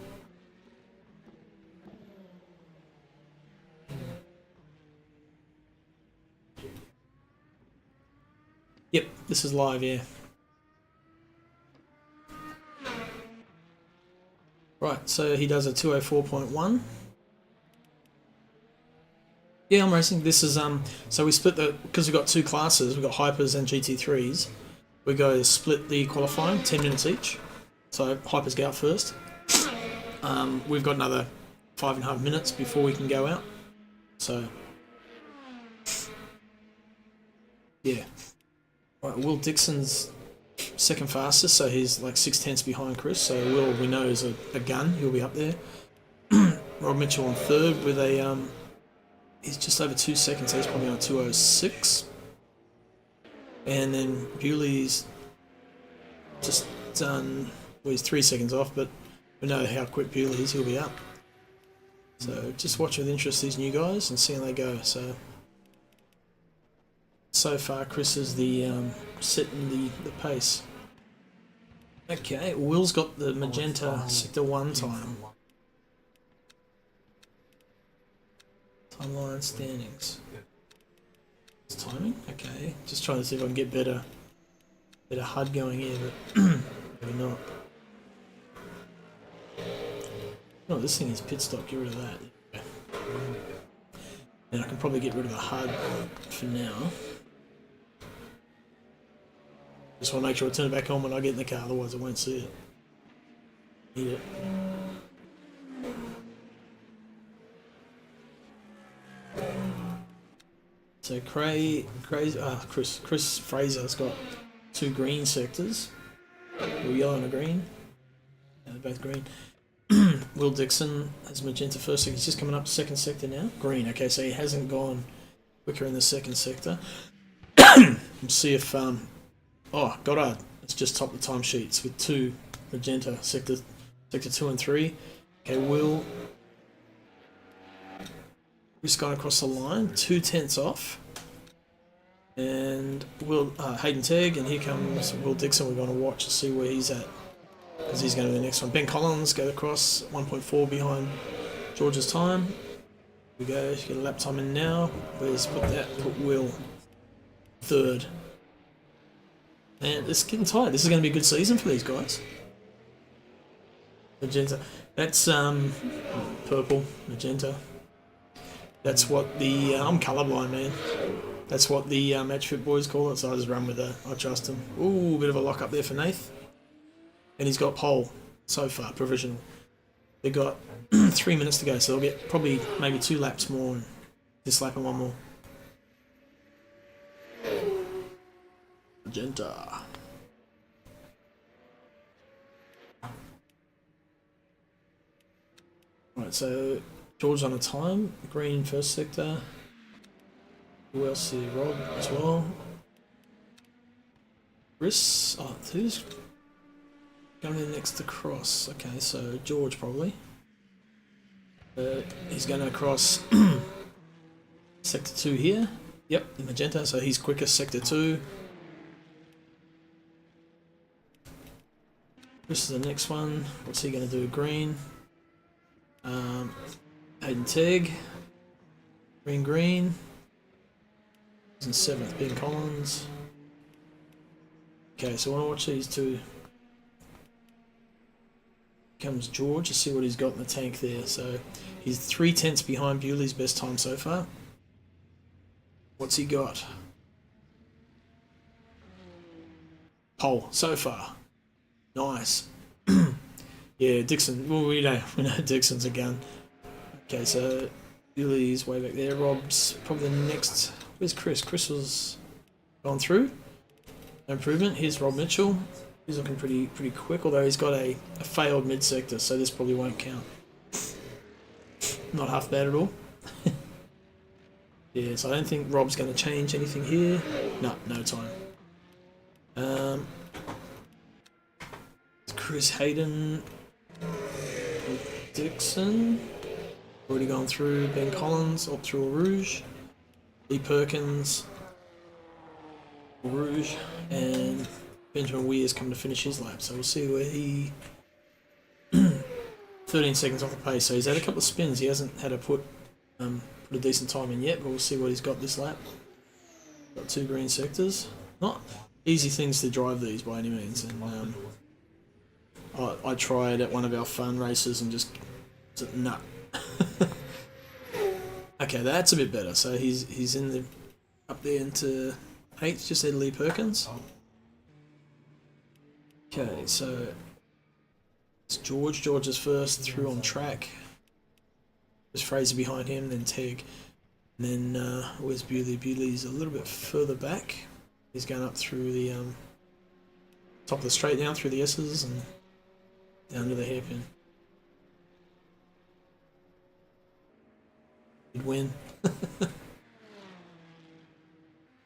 S1: Yep, this is live, yeah. Right, so he does a 204.1. Yeah, I'm racing. This is so we split because we've got two classes, we've got hypers and GT3s. We go split the qualifying, 10 minutes each. So hypers go out first. We've got another 5.5 minutes before we can go out. So yeah. Right, Will Dixon's second fastest, so he's like 6/10 behind Chris. So Will, we know, is a gun. He'll be up there. Rob Mitchell on third with a he's just over 2 seconds. So he's probably on 2:06. And then Bewley's just done. Well, he's 3 seconds off, but we know how quick Bewley is. He'll be up. So just watch with interest these new guys and see how they go. So far, Chris is the setting the pace. Okay, Will's got the magenta sector 1 time. Timeline standings. It's timing? Okay, just trying to see if I can get better HUD going here, but maybe not. No, this thing is pit stop. Get rid of that. Okay. And I can probably get rid of the HUD for now. Just want to make sure I turn it back on when I get in the car, otherwise I won't see it. Need it. So Chris Fraser's got 2 green sectors, or yellow and a green. They're both green. Will Dixon has magenta first sector. He's just coming up second sector now. Green. Okay, so he hasn't gone quicker in the second sector. We'll see if Goddard has just topped the timesheets with 2 magenta sector 2 and 3. Okay, Will. Just gone across the line, 2/10 off, and Will Hayden Tegg, and here comes Will Dixon. We're going to watch and see where he's at, because he's going to be the next one. Ben Collins go across 1.4 behind George's time. Here we go. Get a lap time in now. Where's put Will third, and it's getting tight. This is going to be a good season for these guys. Magenta. That's purple magenta. That's what the I'm colourblind, man. That's what the match fit boys call it. So I just run with that. I trust him. Ooh, bit of a lock up there for Nath, and he's got pole so far, provisional. They've got 3 minutes to go, so they'll get probably maybe 2 laps more, and this lap and 1 more. Magenta. Right, so George on a time, green first sector. Who else here? Rob as well. Chris, who's going in next to cross? Okay, so George probably. He's going to cross sector 2 here. Yep, the magenta, so he's quickest sector 2. This is the next one. What's he going to do? Green. Hayden Tegg. Green. He's in 7th. Ben Collins. Okay, so I want to watch these two. Comes George to see what he's got in the tank there. So he's 3/10 behind Bewley's best time so far. What's he got? Pole so far. Nice. Yeah, Dixon. Well, we know Dixon's a gun. Okay, so Bewley's way back there. Rob's probably the next. Where's Chris? Chris was gone through. No improvement. Here's Rob Mitchell. He's looking pretty quick, although he's got a failed mid-sector, so this probably won't count. Not half bad at all. Yeah, so I don't think Rob's going to change anything here. No time. Chris Hayden, Dixon, already gone through. Ben Collins, up through Rouge. Lee Perkins, Rouge, and Benjamin Weir's coming to finish his lap, so we'll see where he 13 seconds off the pace, so he's had a couple of spins. He hasn't had to put a decent time in yet, but we'll see what he's got this lap. Got 2 green sectors. Not easy things to drive these by any means, and I tried at one of our fun races and just nah. Okay, that's a bit better. So he's in the up there into 8th, just said Lee Perkins. Okay, so it's George. George is first through on track. There's Fraser behind him, then Tegg. And then where's Bewley? Bewley's a little bit further back. He's going up through the top of the straight down through the S's and down to the hairpin. He'd win.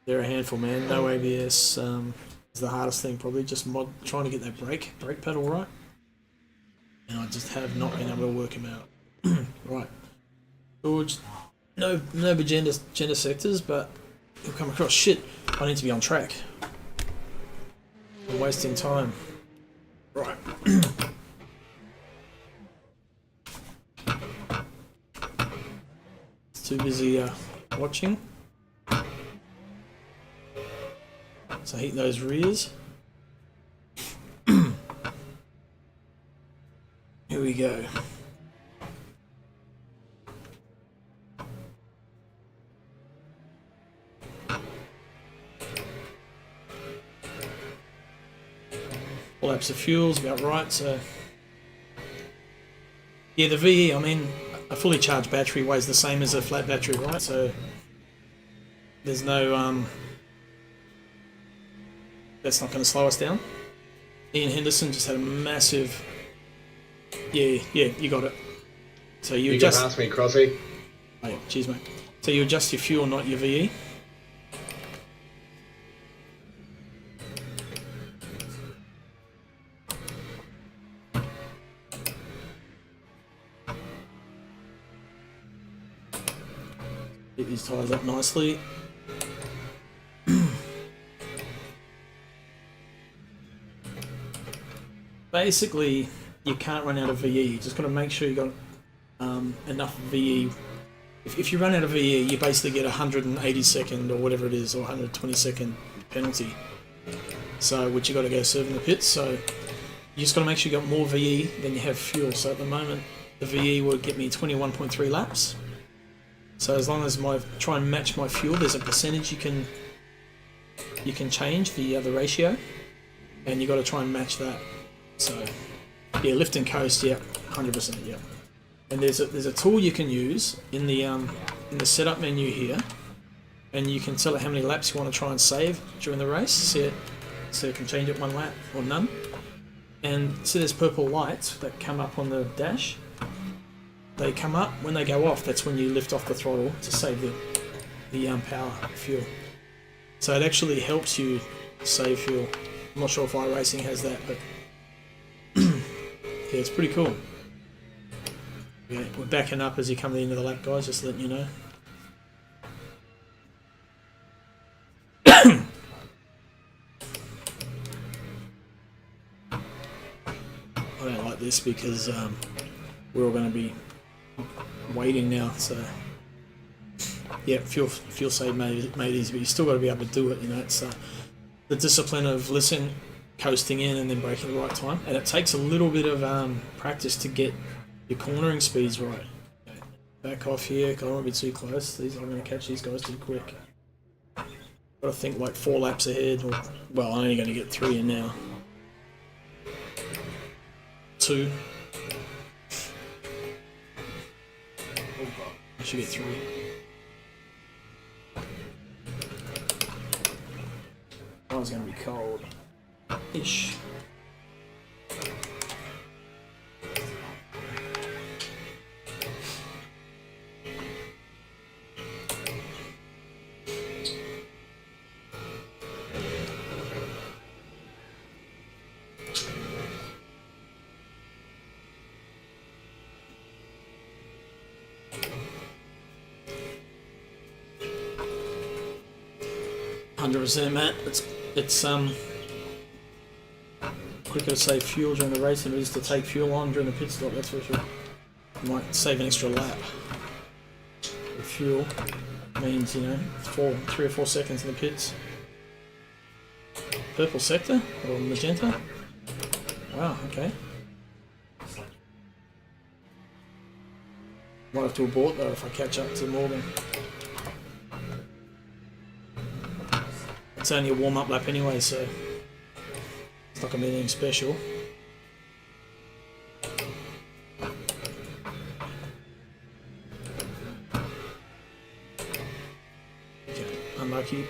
S1: They're a handful, man. No ABS is the hardest thing probably. Just trying to get that brake pedal right. And I just have not been able to work him out. Right. George, no gender sectors, but he'll come across. Shit, I need to be on track. I'm wasting time. Right. Too busy watching. So heat those rears. Here we go. Full laps of fuel's about right, so yeah, the VE, I mean, a fully charged battery weighs the same as a flat battery, right? So there's no that's not going to slow us down. Ian Henderson just had a massive. Yeah, you got it. So you adjust.
S6: Can ask me, Crossy.
S1: Oh yeah, cheers, mate. So you adjust your fuel, not your VE. Get these tyres up nicely. Basically, you can't run out of VE. You just got to make sure you got enough VE. If you run out of VE, you basically get 180 second or whatever it is, or 120 second penalty. So, which you got to go serve in the pits. So, you just got to make sure you got more VE than you have fuel. So at the moment, the VE will get me 21.3 laps. So as long as try and match my fuel, there's a percentage you can change the ratio, and you got to try and match that. So yeah, lift and coast, yeah, 100%, yeah. And there's a tool you can use in the setup menu here, and you can tell it how many laps you want to try and save during the race. So it can change it 1 lap or none. And see, there's purple lights that come up on the dash. They come up when they go off. That's when you lift off the throttle to save the power fuel. So it actually helps you save fuel. I'm not sure if iRacing has that, but yeah, it's pretty cool. Yeah, we're backing up as you come to the end of the lap, guys, just letting you know. this because we're all going to be waiting now. So yeah, fuel save made easy, but you still got to be able to do it. You know, it's the discipline of listening, coasting in, and then braking at the right time. And it takes a little bit of practice to get your cornering speeds right. Back off here, 'cause I don't want to be too close. I'm going to catch these guys too quick. Got to think like 4 laps ahead. Or, well, I'm only going to get 3 in now. 2. I should get 3. Oh, it's going to be cold. Ish. Matt. It's quicker to save fuel during the race than it is to take fuel on during the pit stop. That's for sure. You might save an extra lap. The fuel means 3 or 4 seconds in the pits. Purple sector or magenta? Wow. Okay. Might have to abort though if I catch up to Morgan. It's only a warm-up lap anyway, so it's not going to be anything special. Okay, unlucky.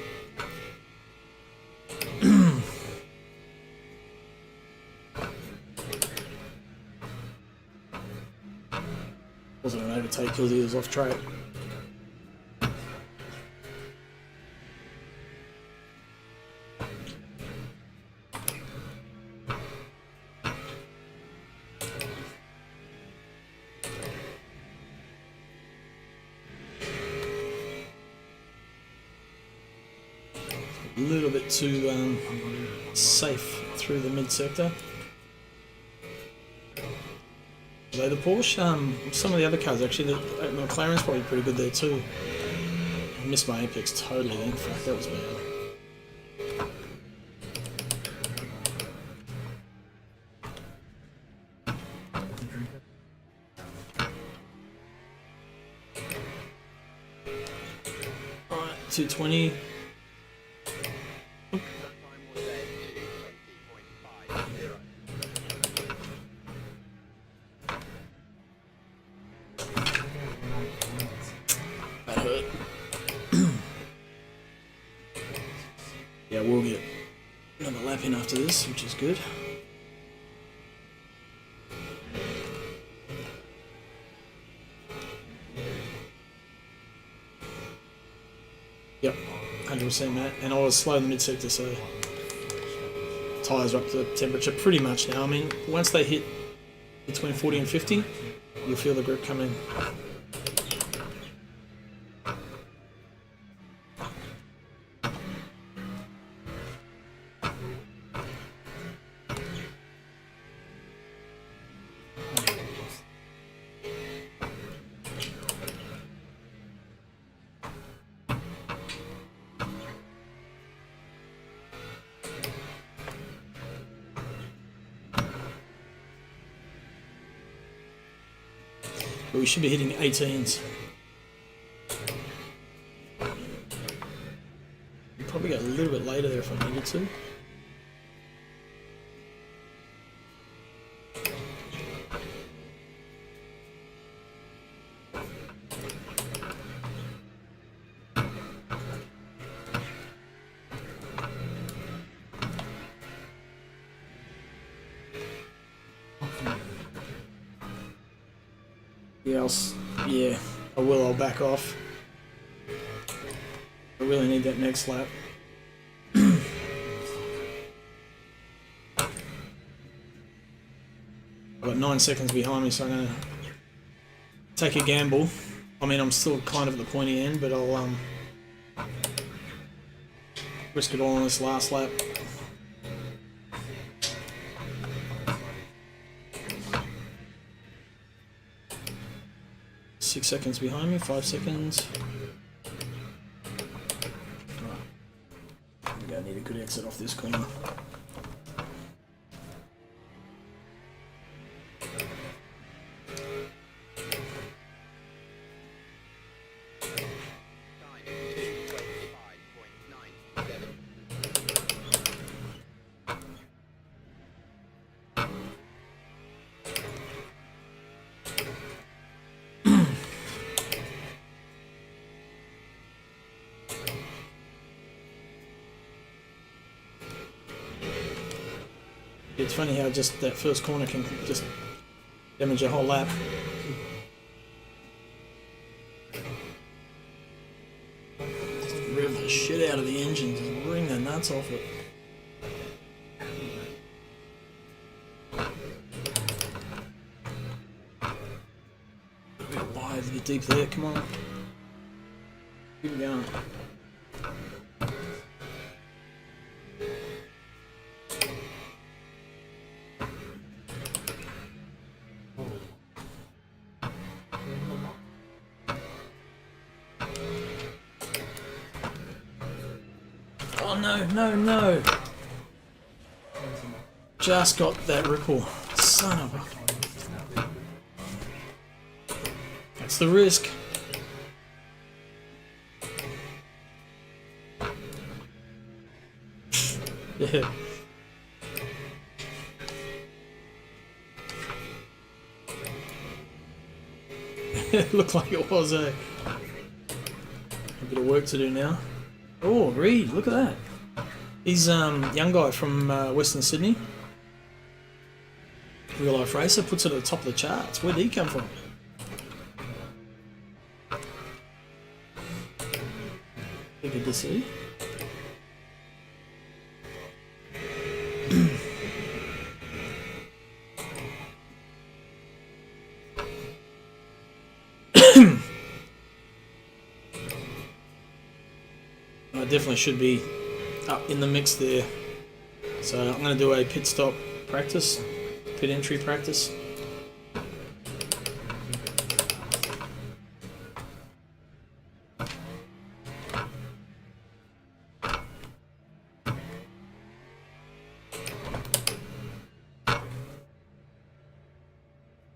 S1: Wasn't an overtake because he was off track. A little bit too safe through the mid-sector. Although the Porsche, some of the other cars actually, the McLaren's probably pretty good there too. I missed my apex totally, in fact that was bad. Alright, 220. Yeah, we'll get another lap in after this, which is good. Yep, 100% Matt. And I was slow in the mid-sector, so tyres are up to temperature pretty much now. I mean, once they hit between 40 and 50, you'll feel the grip come in. But we should be hitting 18s. We'll probably go a little bit later there if I needed to. Yeah, I will. I'll back off. I really need that next lap. I've got 9 seconds behind me, so I'm gonna take a gamble. I mean, I'm still kind of at the pointy end, but I'll risk it all on this last lap. 6 seconds behind me, 5 seconds. Right. Here we go, need a good exit off this corner. It's funny how just that first corner can just damage a whole lap. Just rev the shit out of the engine, just wring the nuts off it. A bit wide, a bit deep there, come on. Keep going. Oh no, no, no! Just got that ripple. Son of a... That's the risk. Yeah. It looked like it was a bit of work to do now. Oh, Reed, look at that. He's young guy from Western Sydney. Real life racer, puts it at the top of the charts. Where did he come from? Good to see. I definitely should be up in the mix there. So I'm going to do a pit stop practice, pit entry practice.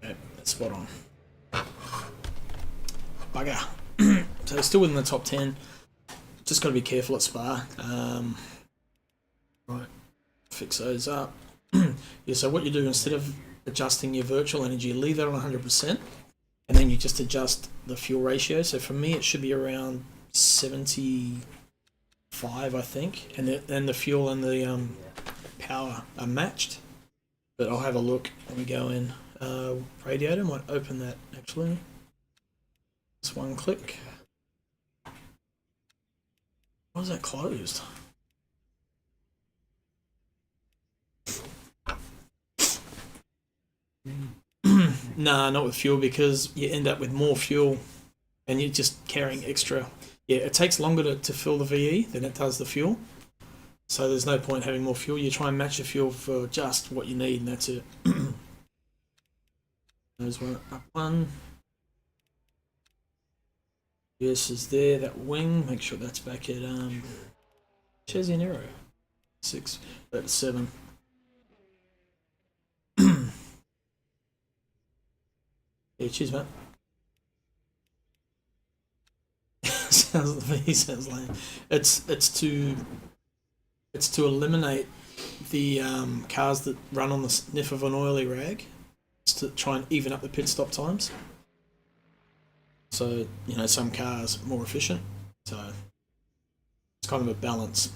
S1: Okay, that's spot on. Bugger. So still within the top 10. Just got to be careful at Spa. Right, fix those up. Yeah, so what you do instead of adjusting your virtual energy, you leave that on 100%, and then you just adjust the fuel ratio. So for me, it should be around 75, I think, and then the fuel and the power are matched. But I'll have a look when we go in. Radiator, might open that actually. Just one click. Why is that closed? Nah, not with fuel, because you end up with more fuel and you're just carrying extra. Yeah, it takes longer to fill the VE than it does the fuel. So there's no point having more fuel. You try and match the fuel for just what you need and that's it. There's one up one. Yes, is there, that wing, make sure that's back at Chesney Nero. 6, that's 7. Yeah, cheers, mate. sounds lame. It's to eliminate the cars that run on the sniff of an oily rag. It's to try and even up the pit stop times. So, you know, some cars are more efficient. So it's kind of a balance.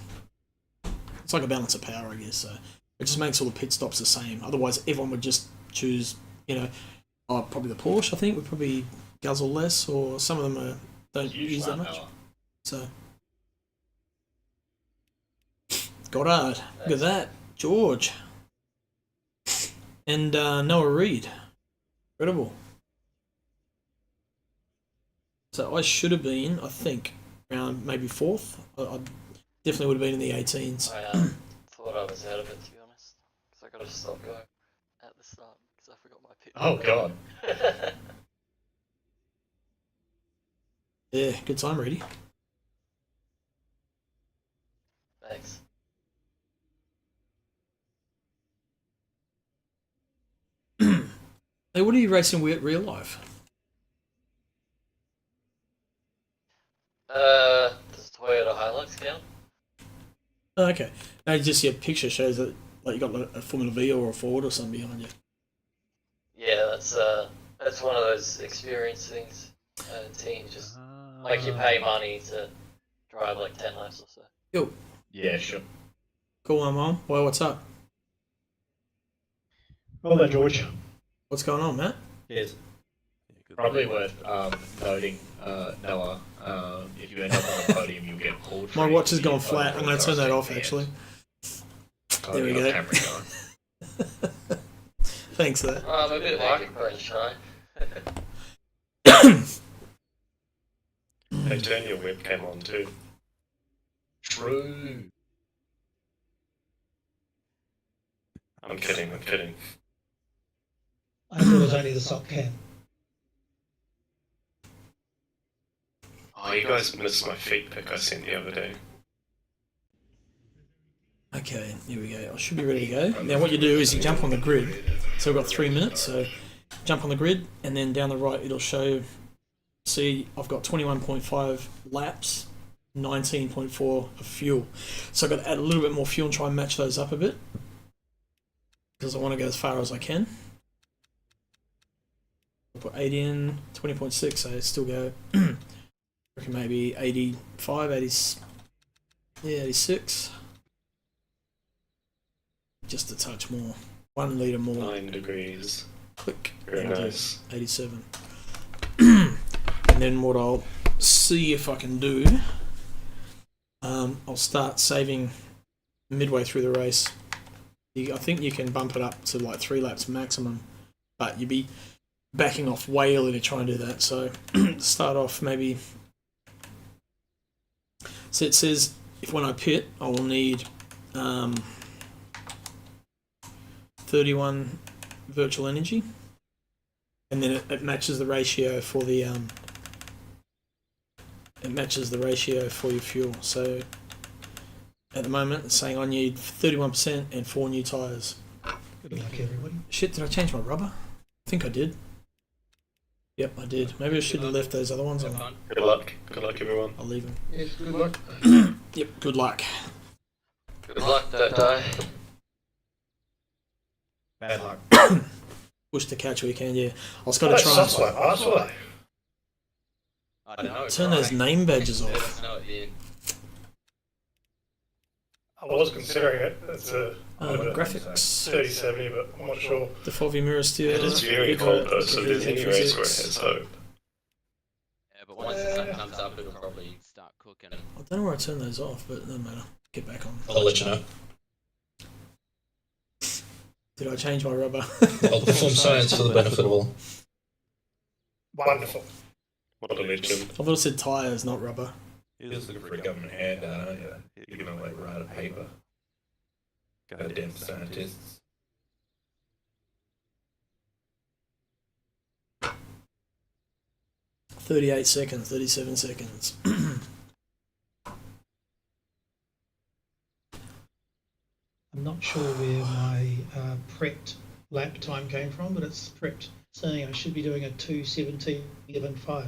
S1: It's like a balance of power, I guess. So it just makes all the pit stops the same. Otherwise, everyone would just choose, you know, probably the Porsche, I think, would probably guzzle less, or some of them don't use that much. So, Goddard, look at that. George. And Noah Reed. Incredible. So I should have been, I think, around maybe 4th. I definitely would have been in the 18s.
S10: I thought I was out of it, to be honest, because I got to stop go at the start because I forgot my pit.
S4: Oh god.
S1: Yeah, good time, ready.
S10: Thanks.
S1: Hey, what are you racing with real life?
S10: Does Toyota Hilux count?
S1: Oh, okay. No, just your picture shows that like you got like, a Formula V or a Ford or something behind you.
S10: Yeah, that's one of those experience things. Teams just like you pay money to drive like 10 laps or so.
S1: Yo,
S4: Yeah, sure.
S1: cool, Mom. Well, what's up?
S7: Well done, George.
S1: What's going on, Matt?
S6: Cheers.
S4: Probably worth noting, Noah, if you end up on the podium, you'll get pulled.
S1: My
S4: for
S1: watch has
S4: the
S1: gone flat. I'm going to turn that off,
S4: the
S1: actually.
S4: end.
S1: There we
S4: Your
S1: go.
S4: camera going.
S1: Thanks, there.
S10: I'm a bit like it, shy.
S9: Hey, turn your webcam on too.
S4: True.
S9: I'm kidding.
S7: I thought it was only the sock cam.
S9: Oh, you guys missed my feet pic I sent the other day.
S1: Okay, here we go. I should be ready to go. Now, what you do is you jump on the grid. So we've got 3 minutes. So jump on the grid, and then down the right it'll show. See, I've got 21.5 laps, 19.4 of fuel. So I've got to add a little bit more fuel and try and match those up a bit, because I want to go as far as I can. I'll put 80 in, 20.6, so I still go. I reckon maybe 85, 80, yeah, 86. Just a touch more. 1 litre more.
S9: 9 degrees.
S1: Click.
S9: Very
S1: Into
S9: nice.
S1: 87. And then what I'll see if I can do, I'll start saving midway through the race. I think you can bump it up to like 3 laps maximum, but you'd be backing off way early to try and do that. So start off maybe. So it says if when I pit, I will need 31 virtual energy, and then it matches the ratio for the it matches the ratio for your fuel. So at the moment it's saying I need 31% and 4 new tyres.
S7: Good luck, everybody.
S1: Shit, did I change my rubber? I think I did. Yep, I did. Maybe I should have left those other ones on.
S9: Good luck. Good luck, everyone.
S1: I'll leave them.
S5: Yes, good luck.
S1: Yep, good luck.
S10: Good luck, don't die.
S6: Bad luck.
S1: Push to catch where you can, yeah. I was going to try and
S8: I don't know.
S1: turn those name badges
S8: Let
S1: off.
S8: us know at the end.
S11: I was considering it. It's a
S1: Graphics.
S11: 3070, but I'm not sure.
S1: The Fovey mirror steer.
S9: It is very cold though, so if there's any race where it has hope.
S8: Yeah, but once the sun comes up, it'll probably start cooking.
S1: I don't know where I turned those off, but it doesn't matter. Get back on.
S12: I'll let you know.
S1: Did I change my rubber?
S12: I'll perform science for the benefit of all.
S11: Wonderful.
S9: What a legend.
S1: I thought it said tyres, not rubber.
S2: You're just looking for a government handout, aren't you? You're gonna like write a paper. Goddamn scientists.
S1: .38 seconds, 37 seconds.
S7: I'm not sure where my prepped lap time came from, but it's prepped saying I should be doing a 2:17.5.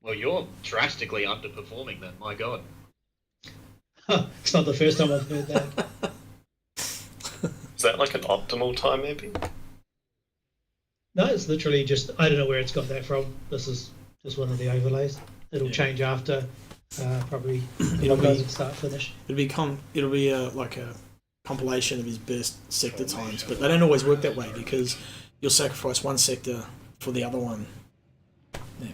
S4: Well, you're drastically underperforming then, my god.
S7: It's not the first time I've heard that.
S9: Is that like an optimal time, maybe?
S7: No, it's literally just, I don't know where it's got that from. This is just one of the overlays. It'll change after probably start finish.
S1: It'll be like a compilation of his best sector times, but they don't always work that way because you'll sacrifice one sector for the other one. Yeah.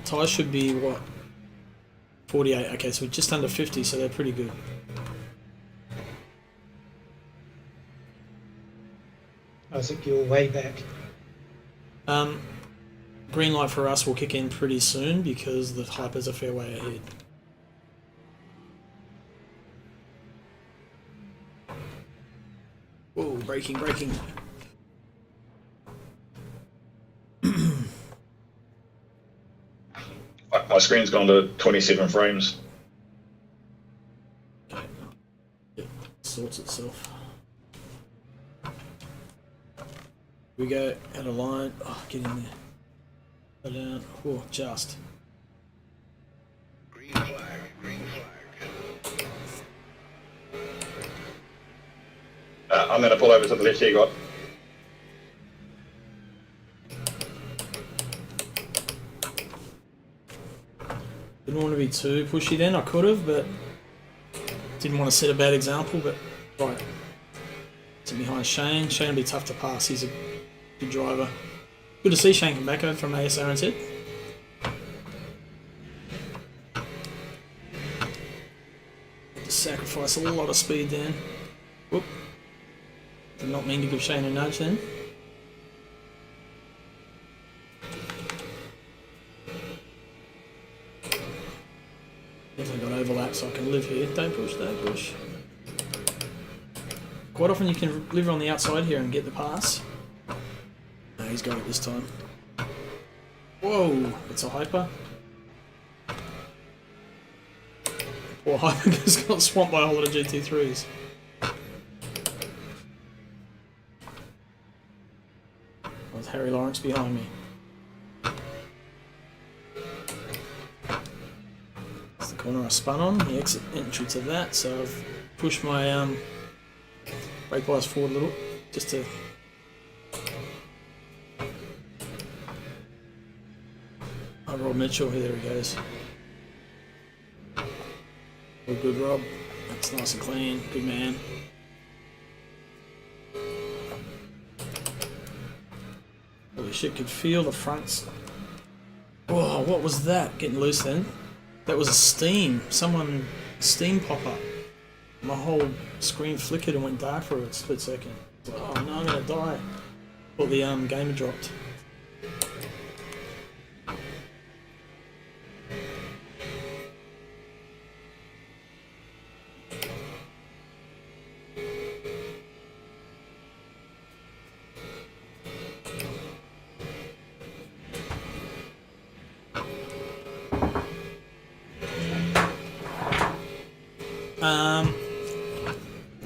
S1: Tyres should be what? 48. Okay, so we're just under 50, so they're pretty good.
S7: Isaac, you're way back.
S1: Green light for us will kick in pretty soon because the hyper's a fair way ahead. braking.
S13: My screen's gone to 27 frames.
S1: Okay. It sorts itself. We go out of line. Oh, get in there. Go down. Oh, just.
S14: Green flag.
S13: I'm going to pull over to the left here, God.
S1: Didn't want to be too pushy then, I could have, but didn't want to set a bad example, but right. Sit behind Shane. Shane will be tough to pass, he's a good driver. Good to see Shane come back over from ASRNZ. Had to sacrifice a lot of speed then. Whoop. Did not mean to give Shane a nudge then. Definitely got overlap so I can live here. Don't push. Quite often you can live on the outside here and get the pass. No, he's got it this time. Whoa, it's a hyper. Poor hyper just got swamped by a whole lot of GT3s. With Harry Lawrence behind me. That's the corner I spun on, the exit entry to that, so I've pushed my brake bias forward a little, just to Rob Mitchell, there he goes. All good, Rob. That's nice and clean, good man. Holy shit, could feel the fronts. Whoa, what was that? Getting loose then. That was a steam pop up. My whole screen flickered and went dark for a split second. Oh no, I'm gonna die. Thought the gamer dropped.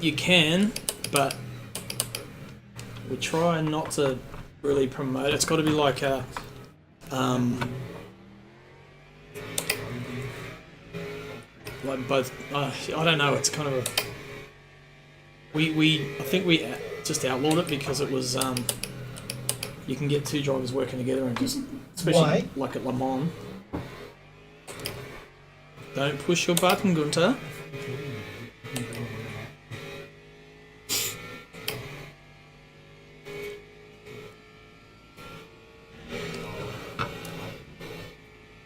S1: You can, but we try not to really promote. It's got to be like a, like both. I don't know. It's kind of a. I think we just outlawed it because it was. You can get two drivers working together and just, especially like at Le Mans. Don't push your button, Gunter.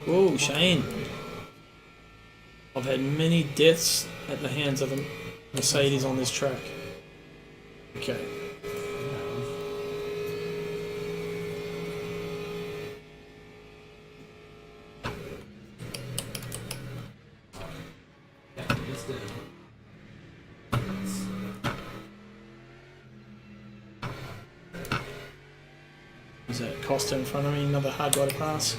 S1: Whoa, Shane. I've had many deaths at the hands of a Mercedes on this track. Okay. Is that Costa in front of me? Another hard guy to pass.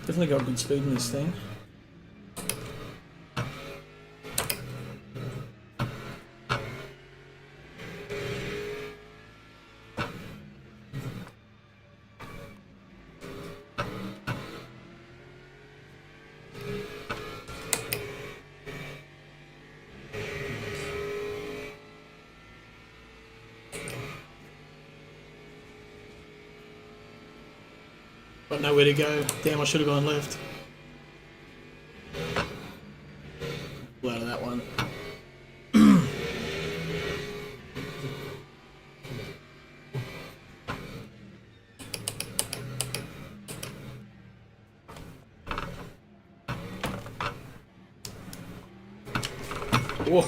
S1: Definitely got good speed in this thing. Got nowhere to go. Damn, I should have gone left. Pull out of that one. Whoa.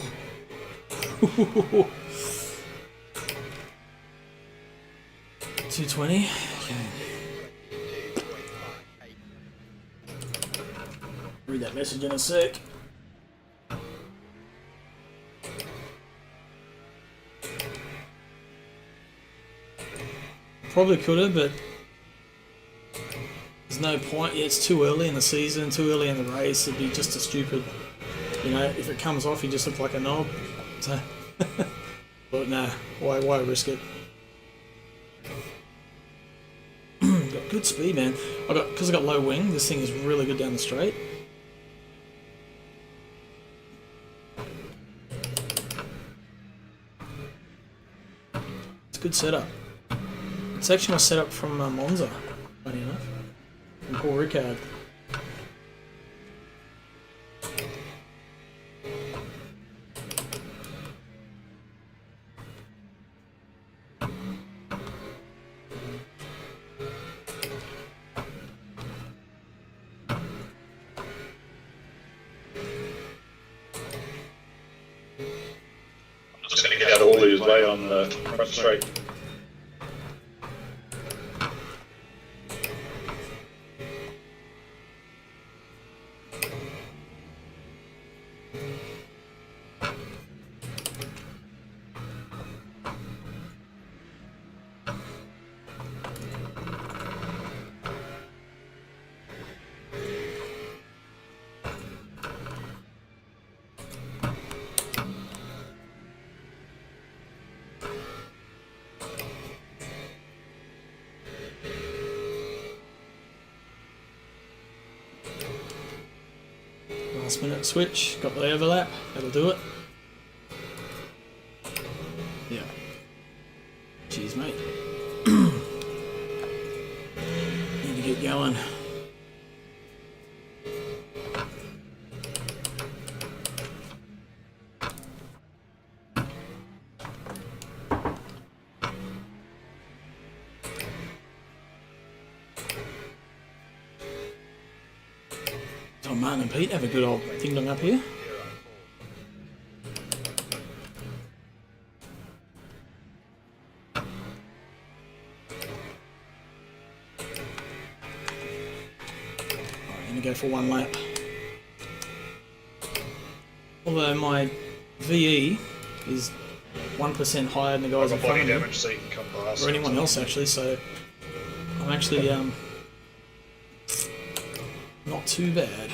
S1: 220. Okay. Read that message in a sec. Probably could have, but there's no point. Yeah, it's too early in the season, too early in the race. It'd be just a stupid, you know, if it comes off, you just look like a knob. So, but nah, why risk it? Got good speed, man. Because I got low wing. This thing is really good down the straight. It's a good setup. It's actually my setup from Monza, funny enough, from Paul Ricard.
S13: I'm just going to get out all his way on the front straight.
S1: Last minute switch, got the overlap, that'll do it. Yeah. Cheers, mate. Need to get going. Tom Martin and Pete have a good old ding dong up here. I'm going to go for one lap. Although my VE is 1% higher than the guys in front of me,
S11: damage, so you can come past.
S1: or anyone else actually, so I'm actually not too bad.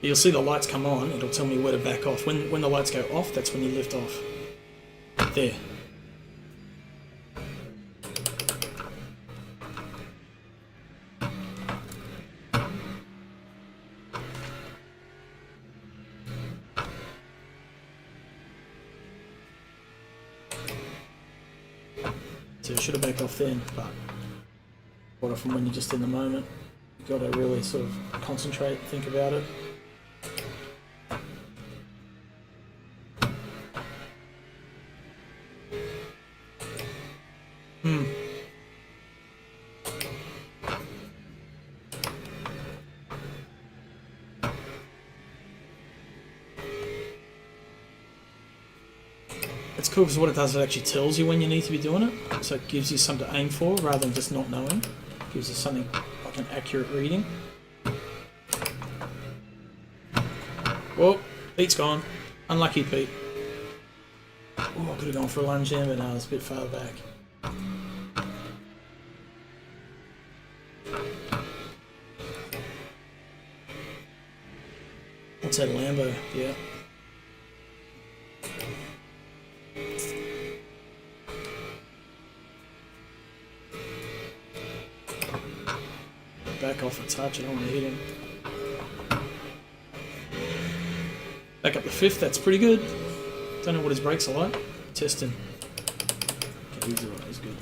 S1: You'll see the lights come on, it'll tell me where to back off. When the lights go off, that's when you lift off. There. So you should have backed off then, but what from when you're just in the moment. You've got to really sort of concentrate, think about it. It's cool because what it does, it actually tells you when you need to be doing it, so it gives you something to aim for rather than just not knowing. It gives you something like an accurate reading. Well, Pete's gone. Unlucky Pete. Oh, I could have gone for a lunge there, but no, I was a bit farther back. What's that, Lambo? Yeah. Back off a touch, I don't want to hit him. Back up the fifth, that's pretty good. Don't know what his brakes are like. Testing. Okay, he's alright, he's good.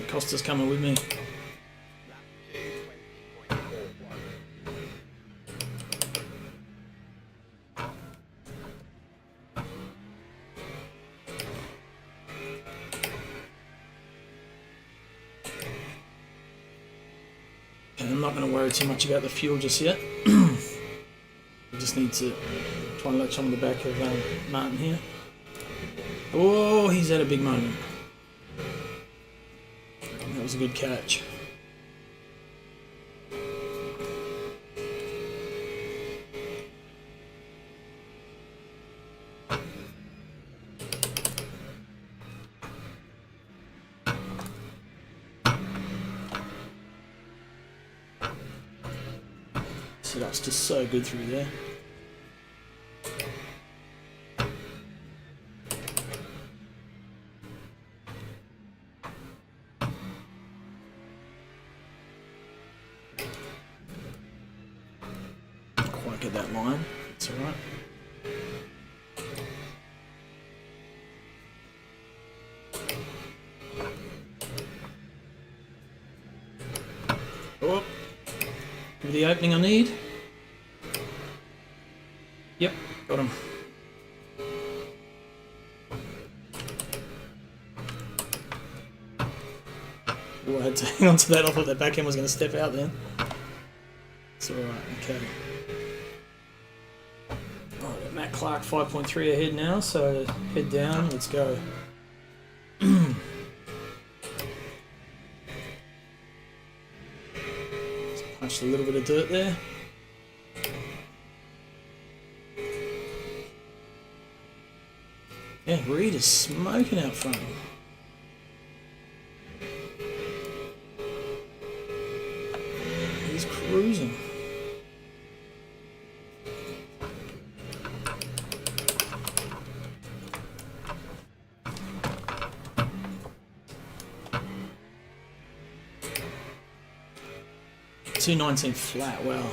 S1: Costa's coming with me. Okay, I'm not going to worry too much about the fuel just yet. We just need to try and latch on the back of Martin here. Oh, he's had a big moment. That was a good catch. Setup's just so good through there. Quite get that line. It's alright. Oh, give the opening I need. Yep, got him. Oh, I had to hang on to that. I thought that backhand was going to step out then. It's alright, okay. Alright, Matt Clark 5.3 ahead now, so head down, let's go. Punched a little bit of dirt there. Yeah, Reed is smoking out front. He's cruising. $2.19 flat, wow.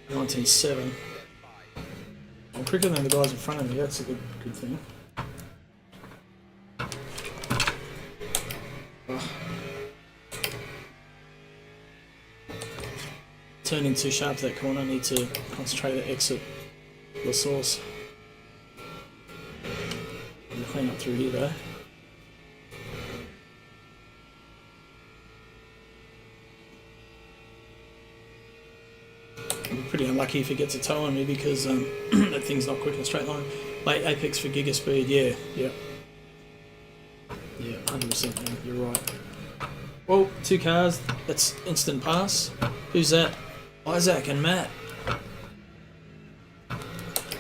S1: 19.7. I'm quicker than the guys in front of me, that's a good thing. Oh. Turning too sharp to that corner, I need to concentrate to exit the source. Clean up through here though. Pretty unlucky if he gets a toe on me because that thing's not quick in a straight line. Late apex for giga speed, yeah, 100%, man, you're right. Whoa, 2 cars, that's instant pass. Who's that? Isaac and Matt.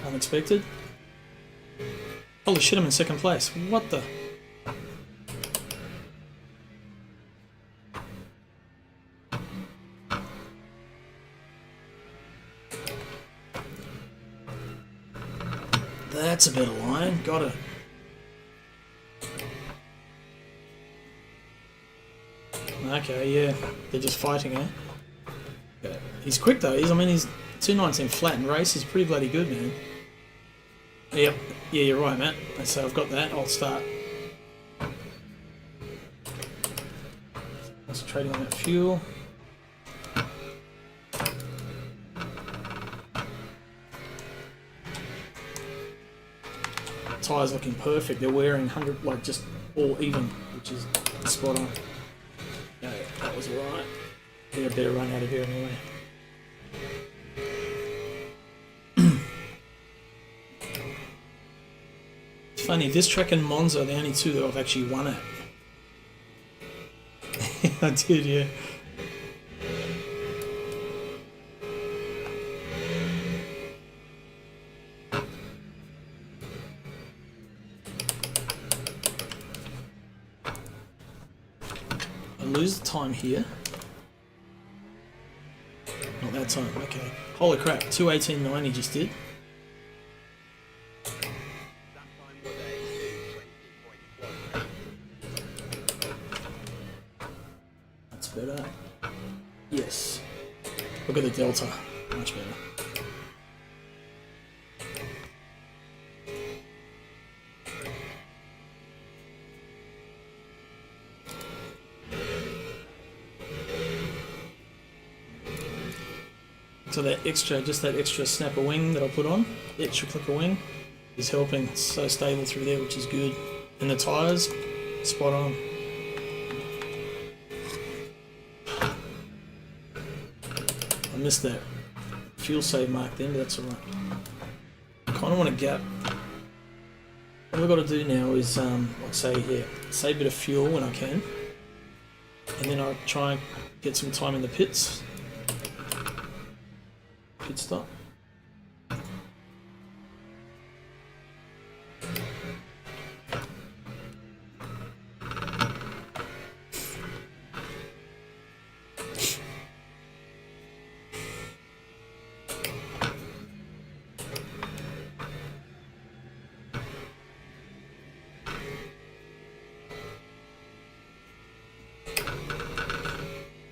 S1: Unexpected. Holy shit, I'm in second place. What the? That's a better line. Got it. Okay, yeah. They're just fighting, eh? Okay. He's quick though. I mean, he's 2.19 flat in race. He's pretty bloody good, man. Yep. Yeah, you're right, Matt. So I've got that. I'll start. Concentrating on that fuel. Tyres looking perfect. They're wearing 100, like just all even, which is spot on. No, that was alright. Get a better run out of here anyway. It's funny, this track and Monza are the only two that I've actually won at. I did, yeah. Lose the time here. Not that time, okay. Holy crap, 2:18.9 he just did. That's better. Yes. Look at the delta. Much better. So that extra, just that extra snap of wing that I put on, the extra click of wing, is helping. It's so stable through there, which is good. And the tyres, spot on. I missed that fuel save mark then, but that's alright. I kind of want to gap. What I've got to do now is, like say here, save a bit of fuel when I can. And then I'll try and get some time in the pits. Pit stop.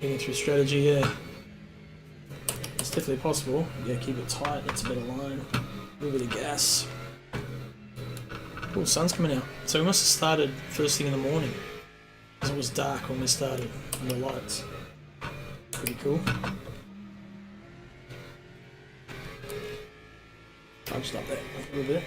S1: Getting through strategy, yeah. It's definitely possible. Yeah, keep it tight, it's a better line. A little bit of gas. Oh, sun's coming out. So we must have started first thing in the morning. Because it was dark when we started, and the lights. Pretty cool. I'll just up that a little bit.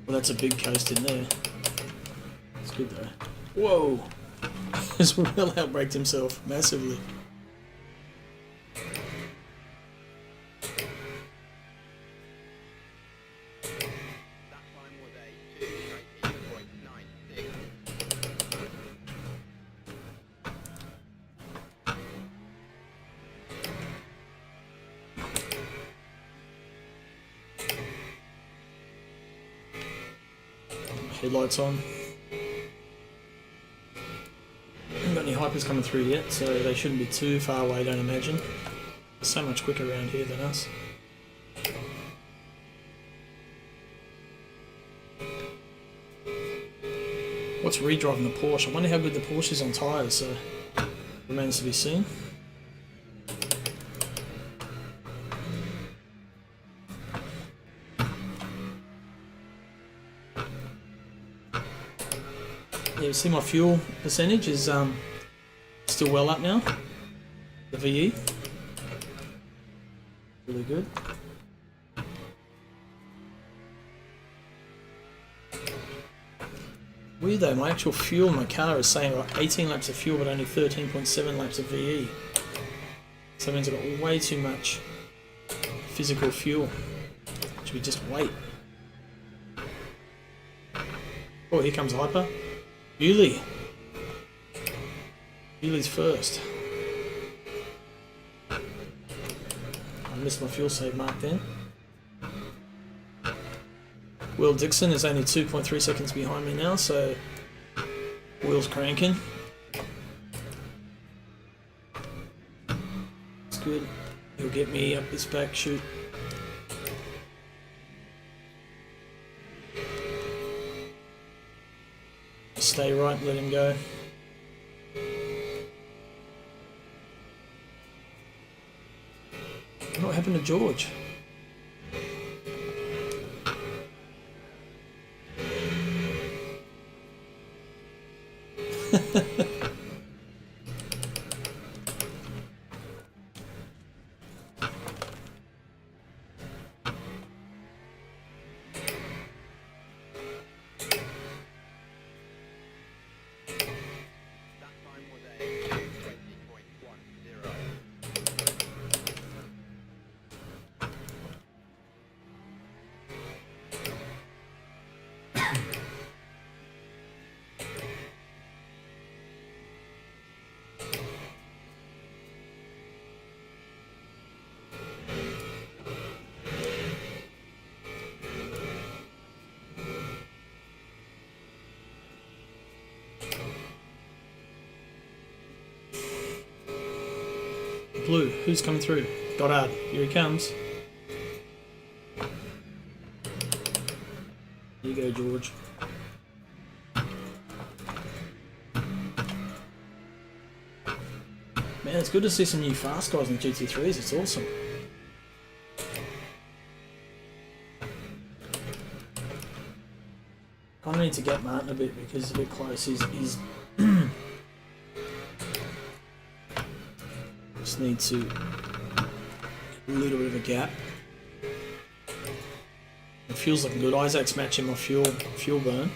S1: Well, that's a big coast in there. It's good though. Whoa! Just well outbraked himself massively. Headlights on. Haven't got any hypers coming through yet, so they shouldn't be too far away, don't imagine. They're so much quicker around here than us. What's redriving the Porsche? I wonder how good the Porsche is on tyres, so remains to be seen. Yeah, you see my fuel percentage is still well up now. The VE. Really good. Weird though, my actual fuel in my car is saying like 18 laps of fuel but only 13.7 laps of VE. So that means I've got way too much physical fuel. Should we just wait? Oh, here comes Hyper. Bewley. Bewley's first. I missed my fuel save mark then. Will Dixon is only 2.3 seconds behind me now, so Will's cranking. It's good. He'll get me up this back chute. Stay right, let him go. What happened to George? Blue, who's coming through? Goddard, here he comes. Here you go, George. Man, it's good to see some new fast guys in GT3s, it's awesome. Kind of need to get Martin a bit because he's a bit close. He's just need to get a little bit of a gap. It feels looking good. Isaac's matching my fuel burn.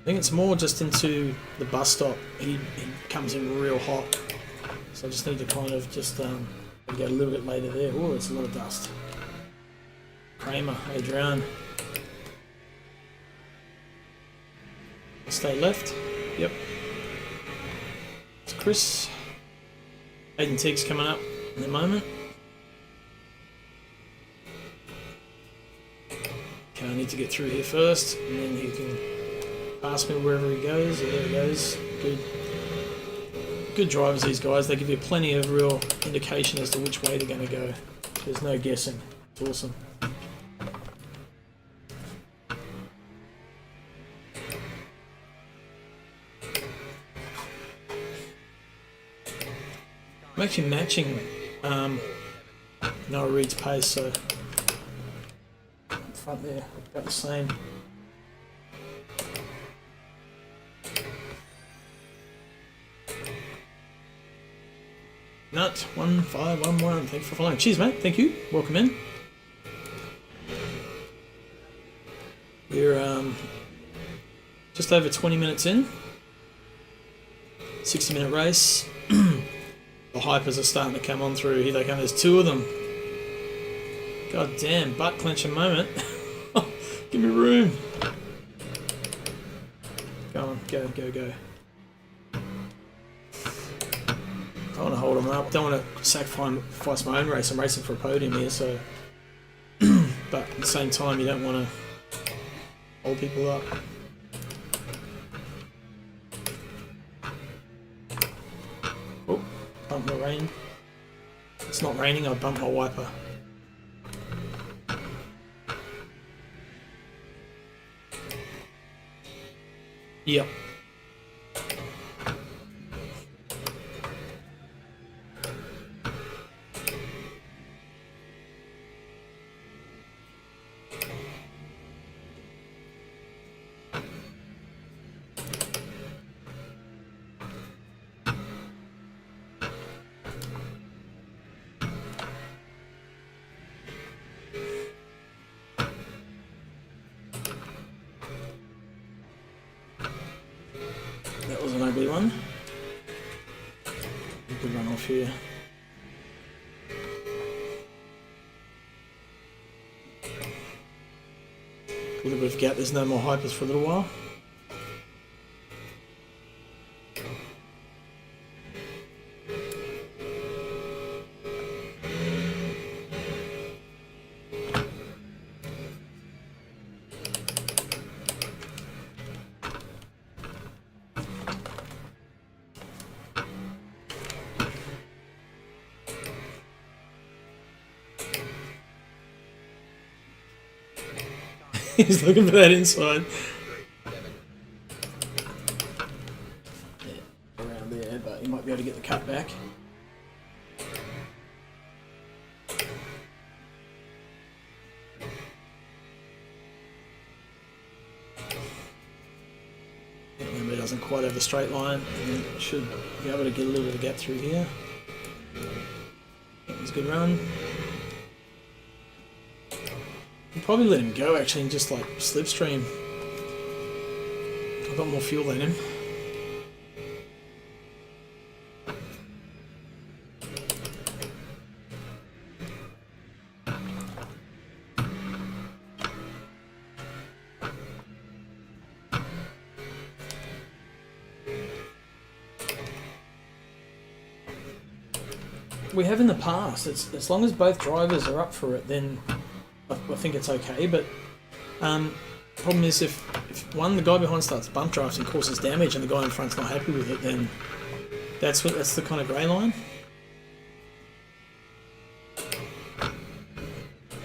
S1: I think it's more just into the bus stop. He comes in real hot, so I just need to kind of just get a little bit later there. Oh, it's a lot of dust. Kramer, Adrian. Stay left. Yep. It's Chris. Aiden Teague's coming up in a moment. Okay, I need to get through here first, and then he can pass me wherever he goes. There he goes. Good drivers, these guys. They give you plenty of real indication as to which way they're going to go. There's no guessing. It's awesome. I'm actually matching Noah Reed's pace, so front there, about the same. Nut 1511. Thanks for following. Cheers, mate. Thank you. Welcome in. We're just over 20 minutes in. 60-minute race. The hypers are starting to come on through. Here they come. There's two of them. God damn, butt clenching moment. Give me room. Go on, go. I want to hold them up. Don't want to sacrifice my own race. I'm racing for a podium here, so. But at the same time, you don't want to hold people up. Oh, bump the rain. It's not raining. I bumped my wiper. Yep. That was an ugly one. We could run off here. A little bit of gap, there's no more hypers for a little while. He's looking for that inside. Yeah, around there, but he might be able to get the cut back. Remember, it doesn't quite have the straight line, and then should be able to get a little bit of gap through here. That was a good run. Probably let him go actually and just like slipstream. I've got more fuel than him. We have in the past. It's as long as both drivers are up for it, then I think it's okay, but problem is if the guy behind starts bump drafting, causes damage, and the guy in front's not happy with it, then that's the kind of grey line.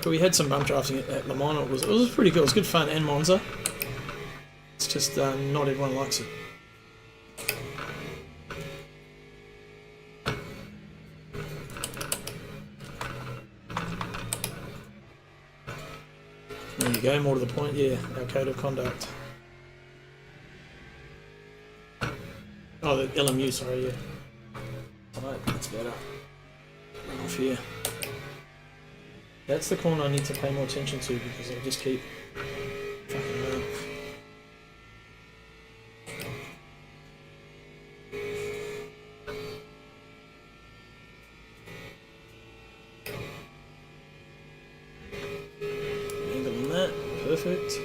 S1: But we had some bump drafting at Le Mans. It was pretty good. It was good fun, and Monza. It's just not everyone likes it. There you go, more to the point, yeah, our code of conduct. Oh, the LMU, sorry, yeah. Alright, that's better. Run off here. That's the corner I need to pay more attention to because I just keep fucking around. Perfect.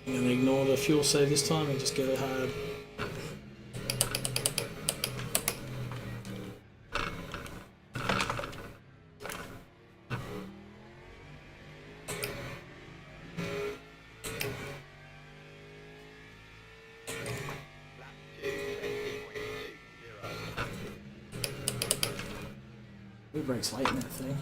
S1: I'm going to ignore the fuel save this time and just go hard. We brakes late in that thing.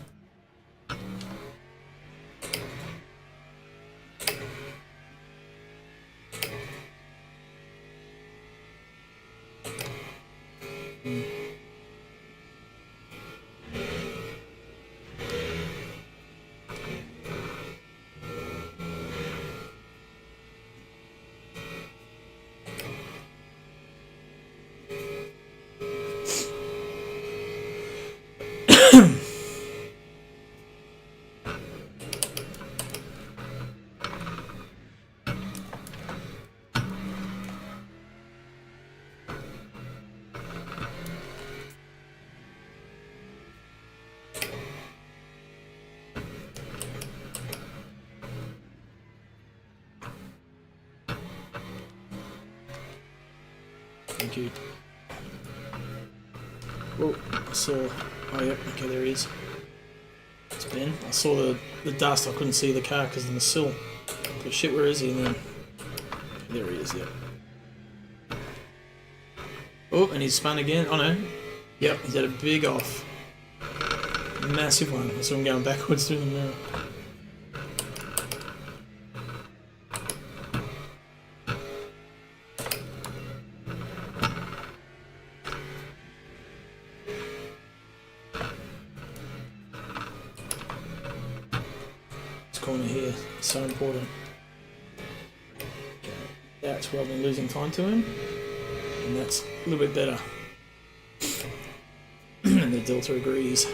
S1: Thank you. Oh, I saw. Oh, yep, okay, there he is. It's Ben. I saw the dust, I couldn't see the car because of the sill. But shit, where is he? And then. There he is, yep. Oh, and he's spun again. Oh no. Yep, he's had a big off. Massive one. I saw him going backwards through the mirror. Corner here, so important. Okay. That's where I've been losing time to him, and that's a little bit better. And the Delta agrees.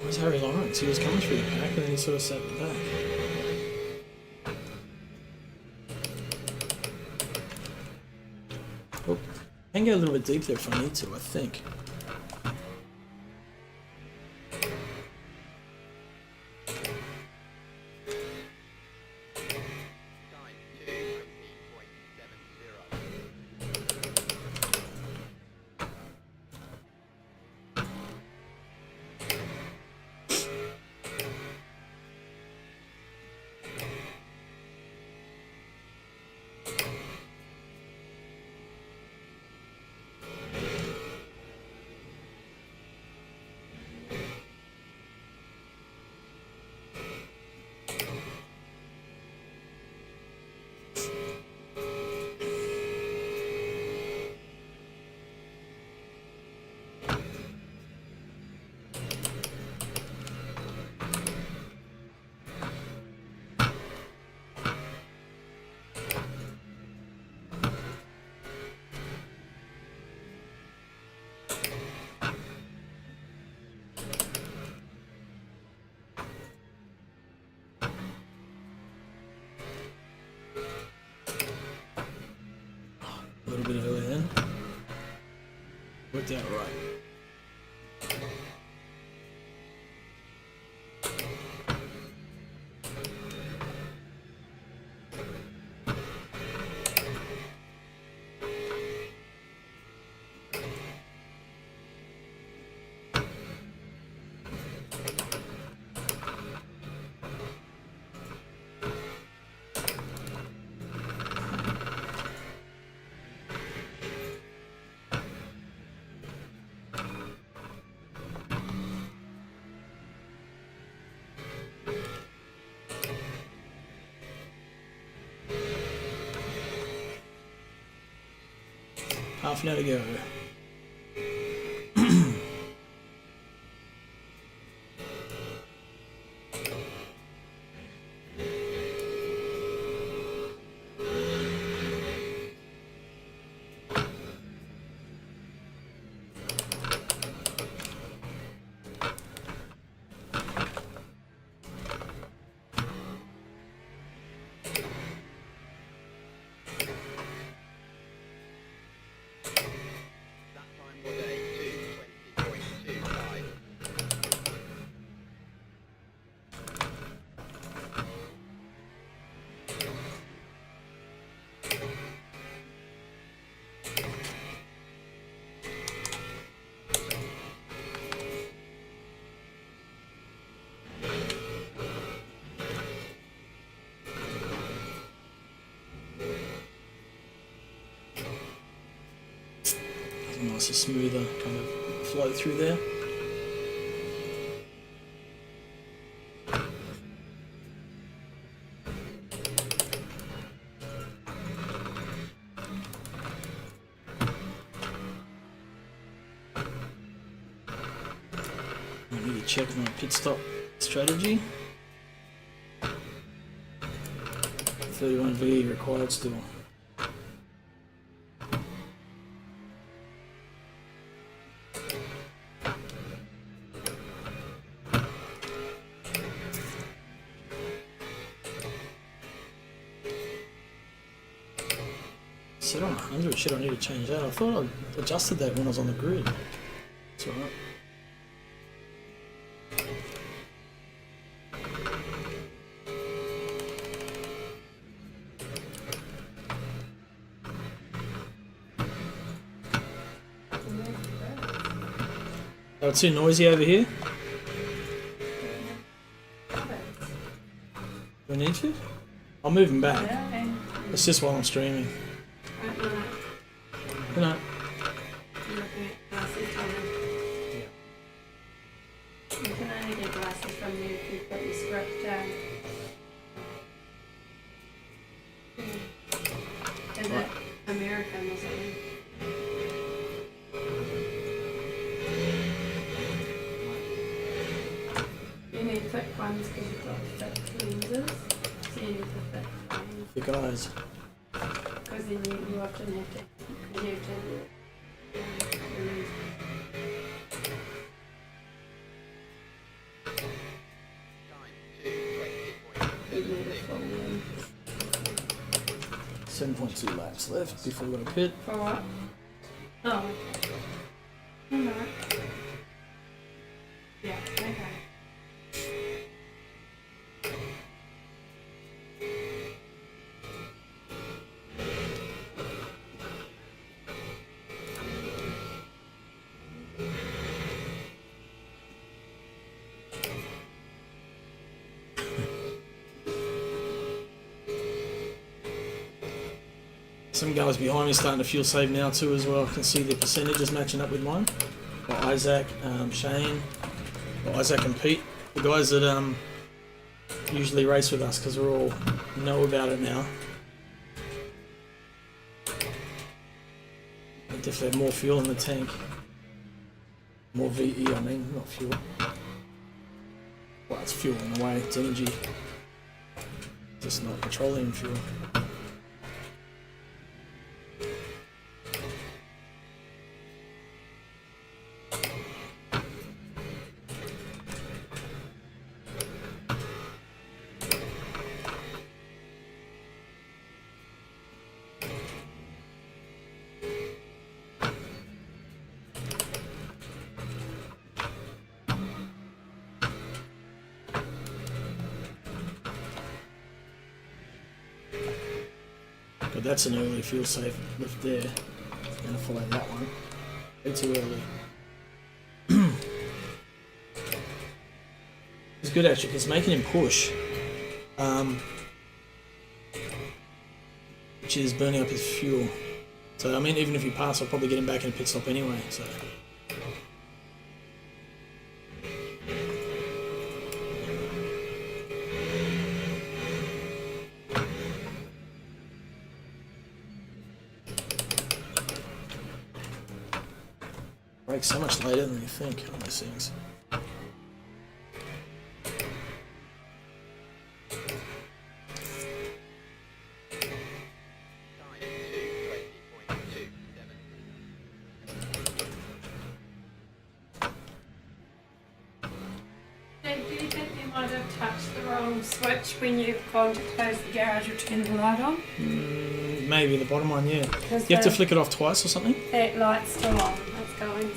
S1: Where's Harry Lawrence? He was coming through the pack and then he sort of sat back. Oh. I can go a little bit deep there if I need to, I think. A little bit early then. Worked out right. half an hour to go. Nice and smoother kind of flow through there. I need to check my pit stop strategy. 31V required still. Set on 100, shit, I need to change that. I thought I adjusted that when I was on the grid. It's alright. Oh, it's too noisy over here. Do I need to? I'll move them back.
S14: Yeah, okay.
S1: It's just while I'm streaming.
S14: Right, no, no.
S1: Good night.
S14: I'm looking at glasses from you. You can only get glasses from you if you've got your script down. Is it American or something? You need thick ones because you've got thick lenses. So you need the thick ones.
S1: Thick eyes.
S14: Because then you often have to remove.
S1: 7.2 laps left before we go to pit.
S14: For what? Oh, okay. Alright. Yeah, okay.
S1: Some guys behind me starting to fuel save now too as well. I can see the percentages matching up with mine. Got Isaac, Shane, got Isaac and Pete, the guys that usually race with us because we all know about it now. They definitely have more fuel in the tank. More VE, I mean, not fuel. Well, it's fuel in a way, it's energy. Just not petroleum fuel. But that's an early fuel save lift there. Gonna follow that one. Way too early. It's good actually, it's making him push. Which is burning up his fuel. So I mean even if you pass I'll probably get him back in a pit stop anyway, so. break so much later than you think on these things.
S14: Dave, do you think you might have touched the wrong switch when you've gone to close the garage or turn the light on?
S1: Maybe the bottom one, yeah.
S14: Because
S1: You have to flick it off twice or something?
S14: that light's still on. It's going.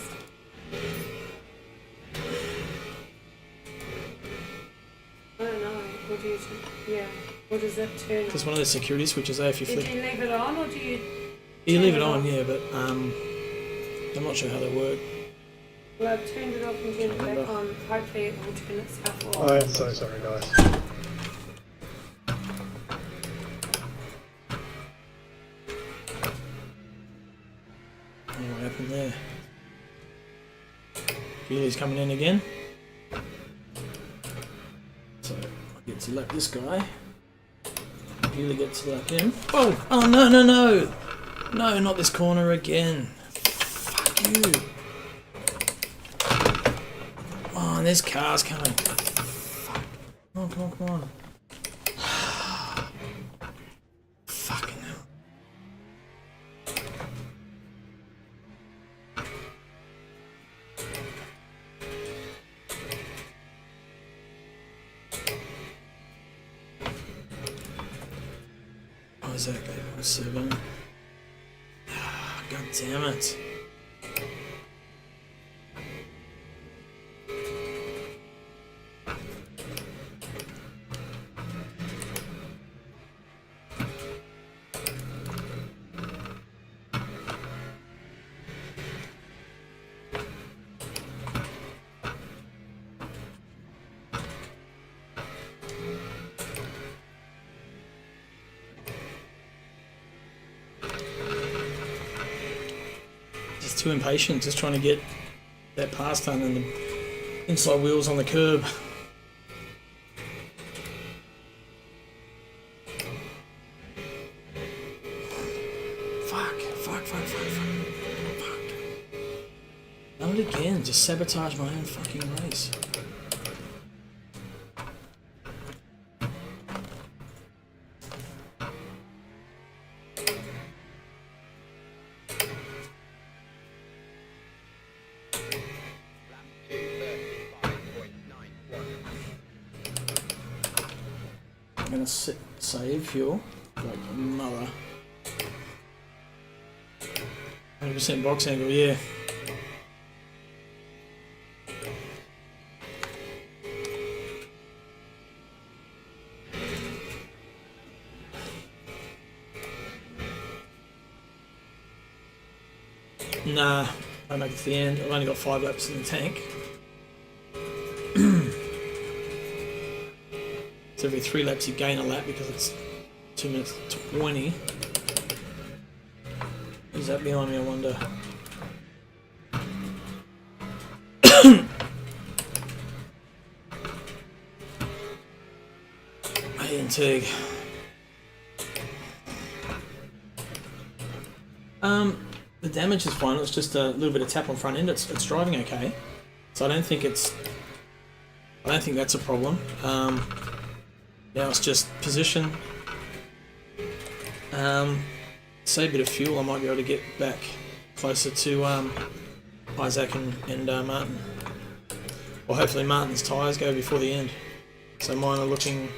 S14: I don't know. What do you think? Yeah. What does it turn?
S1: There's one of the security switches there if you
S14: Did
S1: flick.
S14: you leave it on or do you?
S1: You
S14: turn
S1: leave it on,
S14: off?
S1: yeah, but I'm not sure how they work.
S14: Well, I've turned it off and turned it back on. Hopefully it will turn itself off.
S11: I am so sorry, guys.
S1: What happened there? Julie's coming in again. So I get to lap this guy. Julie gets to lap him. Oh! Oh no no no! No, not this corner again. Fuck you. Oh, and there's cars coming. Fuck. Come on, come on, come on. Fucking hell. Oh, is that guy 7? God damn it. Just too impatient, just trying to get that pass done and the inside wheels on the curb. Fuck. Done it again, just sabotage my own fucking race. I'm gonna save fuel like a mother. 100% box angle, yeah. Nah, I make it to the end. I've only got 5 laps in the tank. So every 3 laps you gain a lap because it's 2 minutes 20. Is that behind me, I wonder? Hey, and Tig. The damage is fine. It's just a little bit of tap on front end. It's driving okay, so I don't think that's a problem. Now it's just position. Save a bit of fuel. I might be able to get back closer to Isaac and Martin. Well, hopefully Martin's tyres go before the end. So mine are looking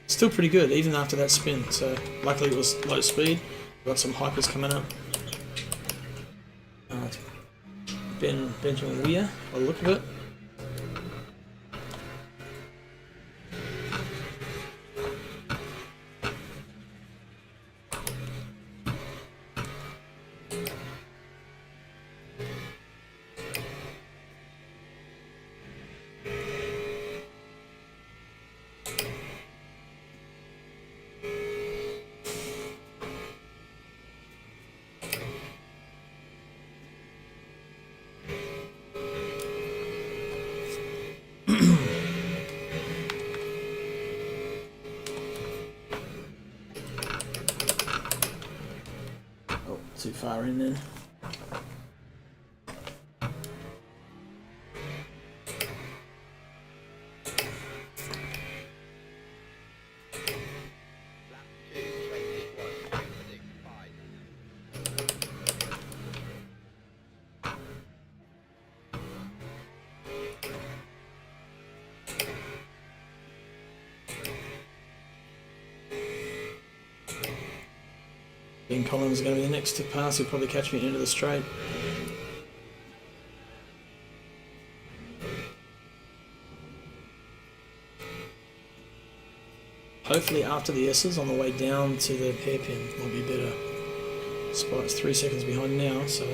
S1: still pretty good, even after that spin. So luckily it was low speed. Got some hypers coming up. Benjamin Weir, by the look of it. Too far in then. Ben Collins is going to be the next to pass. He'll probably catch me at the end of the straight. Hopefully after the S's on the way down to the hairpin might be better. Spike's 3 seconds behind now, so...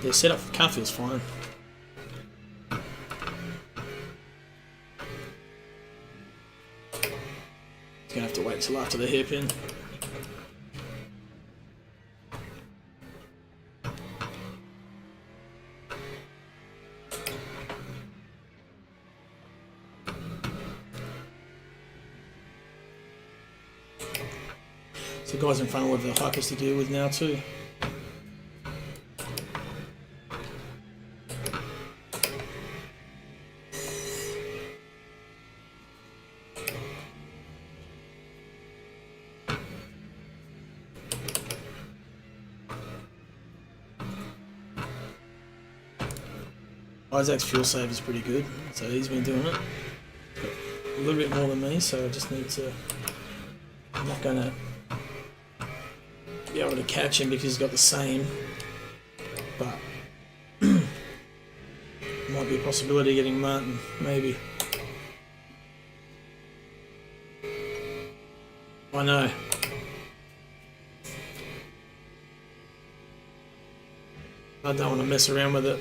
S1: Yeah, setup for car feels fine. Gonna have to wait till after the hairpin. So guys in front will have the hypers to deal with now too. Isaac's fuel save is pretty good, so he's been doing it. A little bit more than me, so I just need to... I'm not going to be able to catch him because he's got the same, but might be a possibility of getting Martin, maybe. I know. I don't want to mess around with it.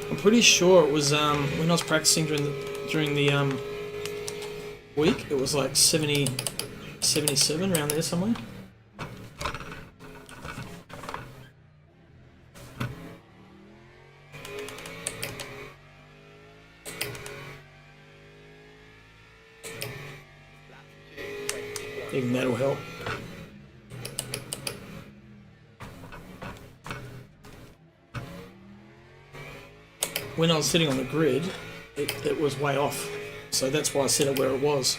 S1: I'm pretty sure it was when I was practicing during the week. It was like 70, 77 around there somewhere. Even that'll help. When I was sitting on the grid, it was way off, so that's why I set it where it was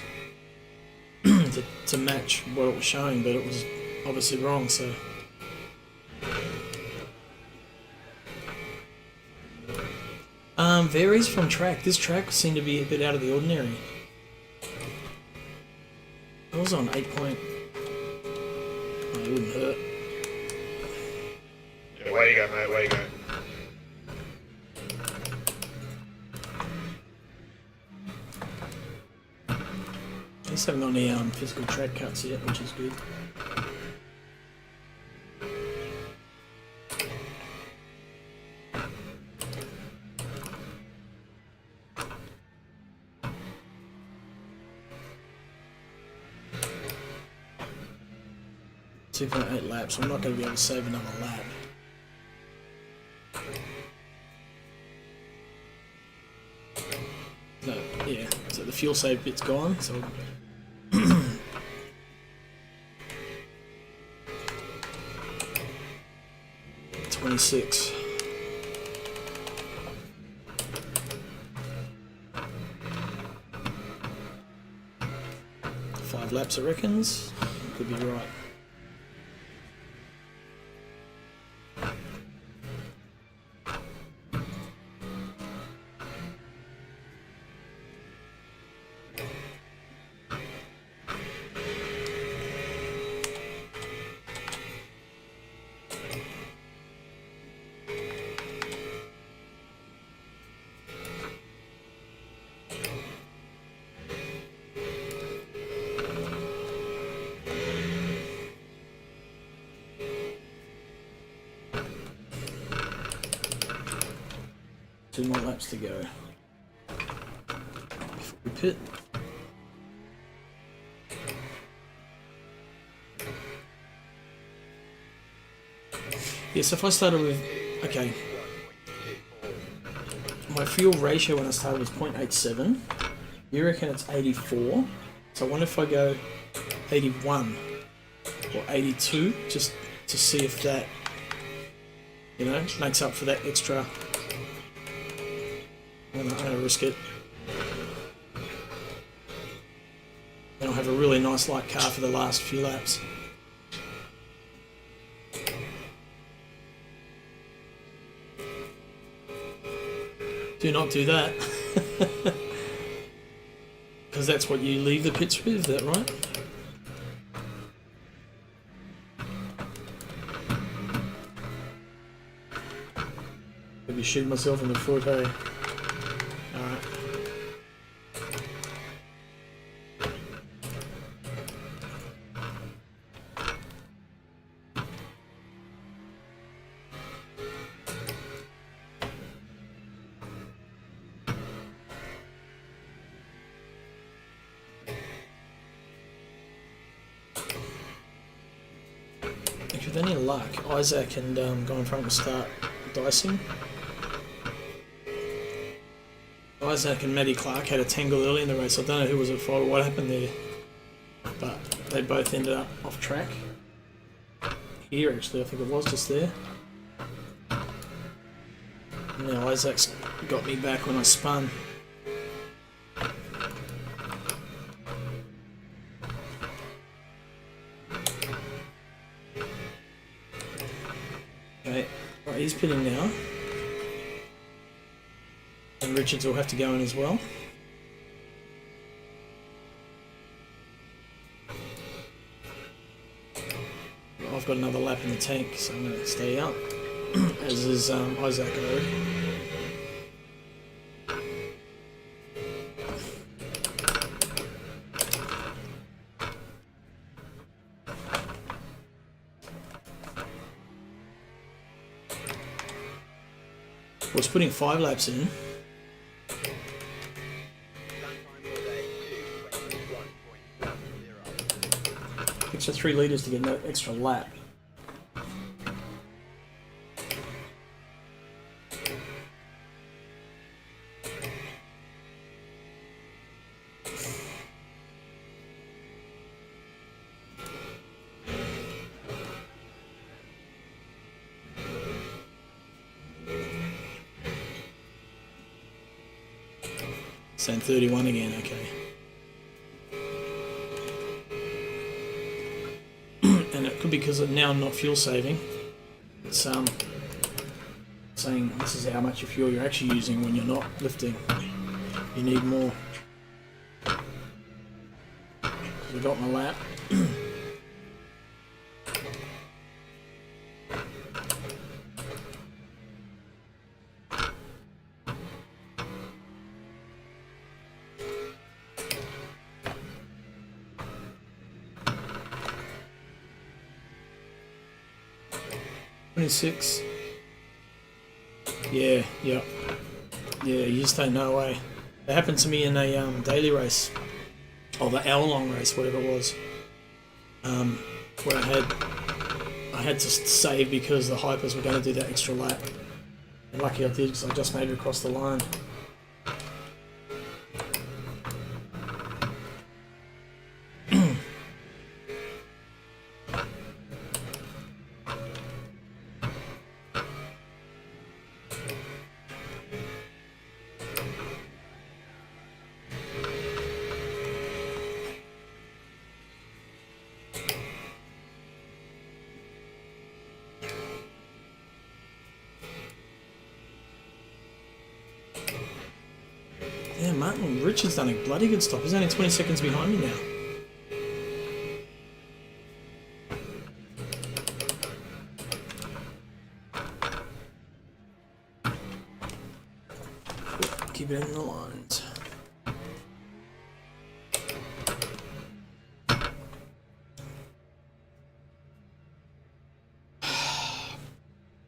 S1: to match what it was showing, but it was obviously wrong. So varies from track. This track seemed to be a bit out of the ordinary. I was on 8 point. Oh, it wouldn't hurt.
S13: Yeah, way you go, mate. Way you go.
S1: I just haven't got any physical track cuts yet, which is good. .8 laps. I'm not going to be able to save another lap. No, yeah. So the fuel save bit's gone. So. 26. Five laps, it reckons. Could be right. Two more laps to go before we pit. Yeah, so if I started with, okay, my fuel ratio when I started was 0.87. You reckon it's 84? So I wonder if I go 81 or 82, just to see if that, you know, makes up for that extra. I'm gonna risk it. And I'll have a really nice light car for the last few laps. Do not do that. Because that's what you leave the pits with, is that right? I'll be shooting myself in the foot, hey? Alright. With any luck, Isaac and go in front and start dicing. Isaac and Matty Clark had a tangle early in the race. I don't know who was at fault or what happened there, but they both ended up off track. Here, actually, I think it was just there. Now Isaac's got me back when I spun. Okay, right, he's pitting now. And Richards will have to go in as well. I've got another lap in the tank, so I'm going to stay out. As is Isaac, I reckon. Was putting 5 laps in. Extra 3 litres to get no extra lap. Saying 31 again, okay. And it could be because now I'm not fuel saving. It's saying this is how much of fuel you're actually using when you're not lifting. You need more. I got my lap. 26. Yeah, yeah. Yeah, you just don't know, eh? It happened to me in a daily race. Or the hour-long race, whatever it was. Where I had to save because the hypers were going to do that extra lap. And lucky I did because I just made it across the line. Yeah, Martin Richards done a bloody good stop. He's only 20 seconds behind me now. Keep it in the lines.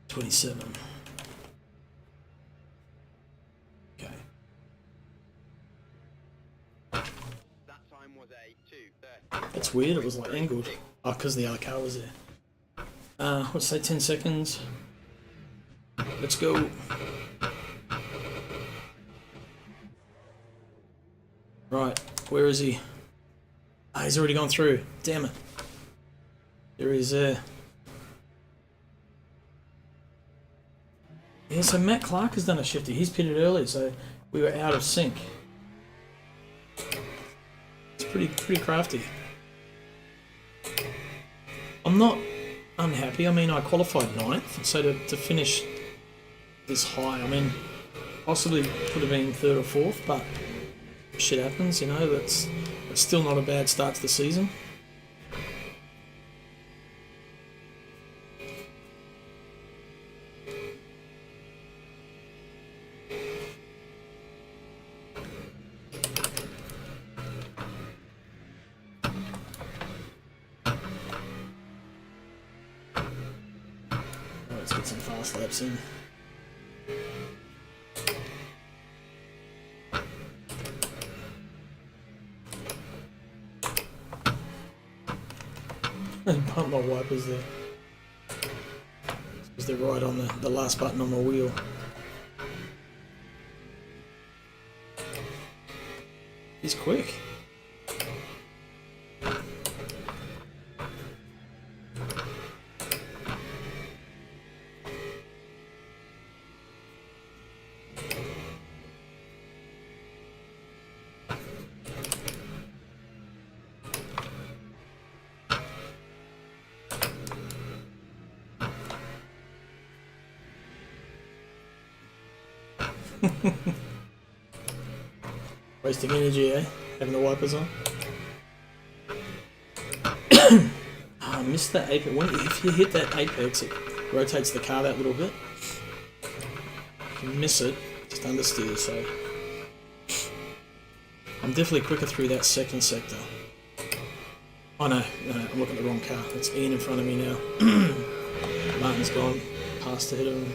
S1: $27. That's weird, it was like angled. Oh, because the other car was there. Let's say 10 seconds. Let's go. Right, where is he? Ah, he's already gone through. Damn it. There he is there. Yeah, so Matt Clark has done a shifty. He's pitted early, so we were out of sync. It's pretty crafty. I'm not unhappy. I mean, I qualified 9th, so to finish this high, I mean, Possibly could have been third or fourth, but shit happens, you know. That's still not a bad start to the season. Let's get some fast laps in. Pump my wipers there. Because they're right on the last button on my wheel. He's quick. Wasting energy, eh? Having the wipers on. Oh, I missed that apex. If you hit that apex, it rotates the car that little bit. If you miss it, just understeer, so... I'm definitely quicker through that second sector. Oh no, I'm looking at the wrong car. It's Ian in front of me now. Martin's gone, past ahead of him.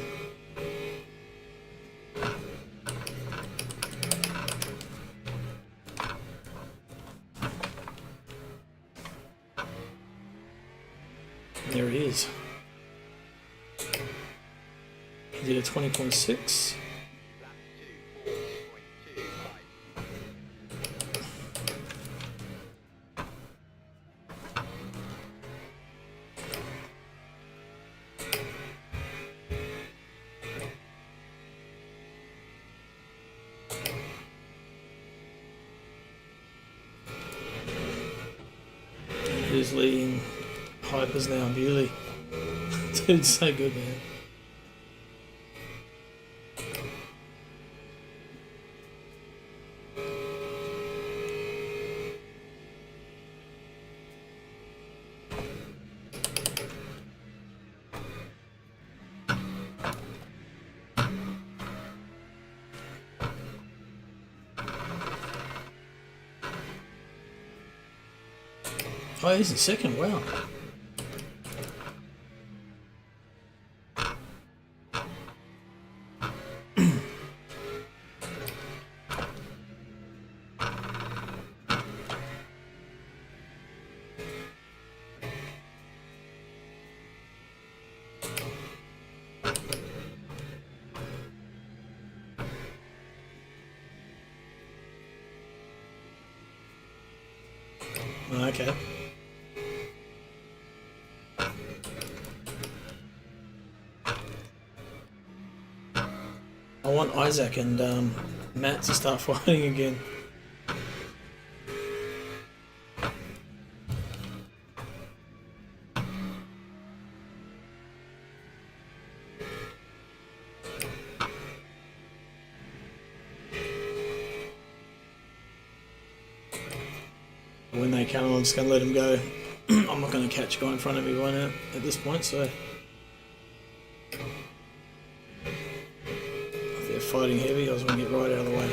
S1: There he is. He did a 20.6. Who's leading? Hypers now, Bewley. Dude, so good, man. Oh, he's in second, wow. Okay. I want Isaac and Matt to start fighting again. When they come, I'm just going to let them go. I'm not going to catch a guy in front of me right now at this point, so... If they're fighting heavy, I just want to get right out of the way.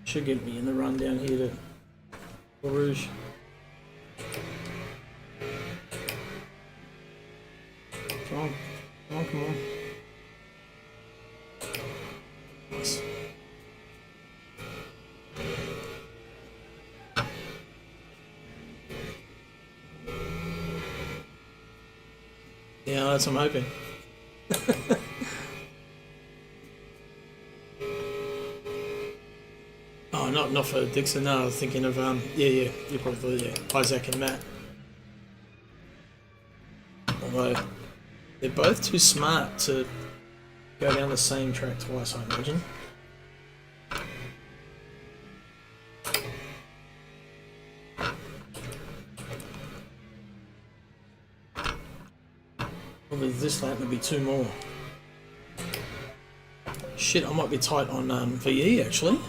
S1: Should get me in the run down here to Rouge. Come on, come on, come on. Nice. Yeah, that's what I'm hoping. Oh, not for Dixon. No, I was thinking of yeah, you're probably Isaac and Matt. Although they're both too smart to go down the same track twice, I imagine. Probably this lap, there'll be 2 more. Shit, I might be tight on VE actually.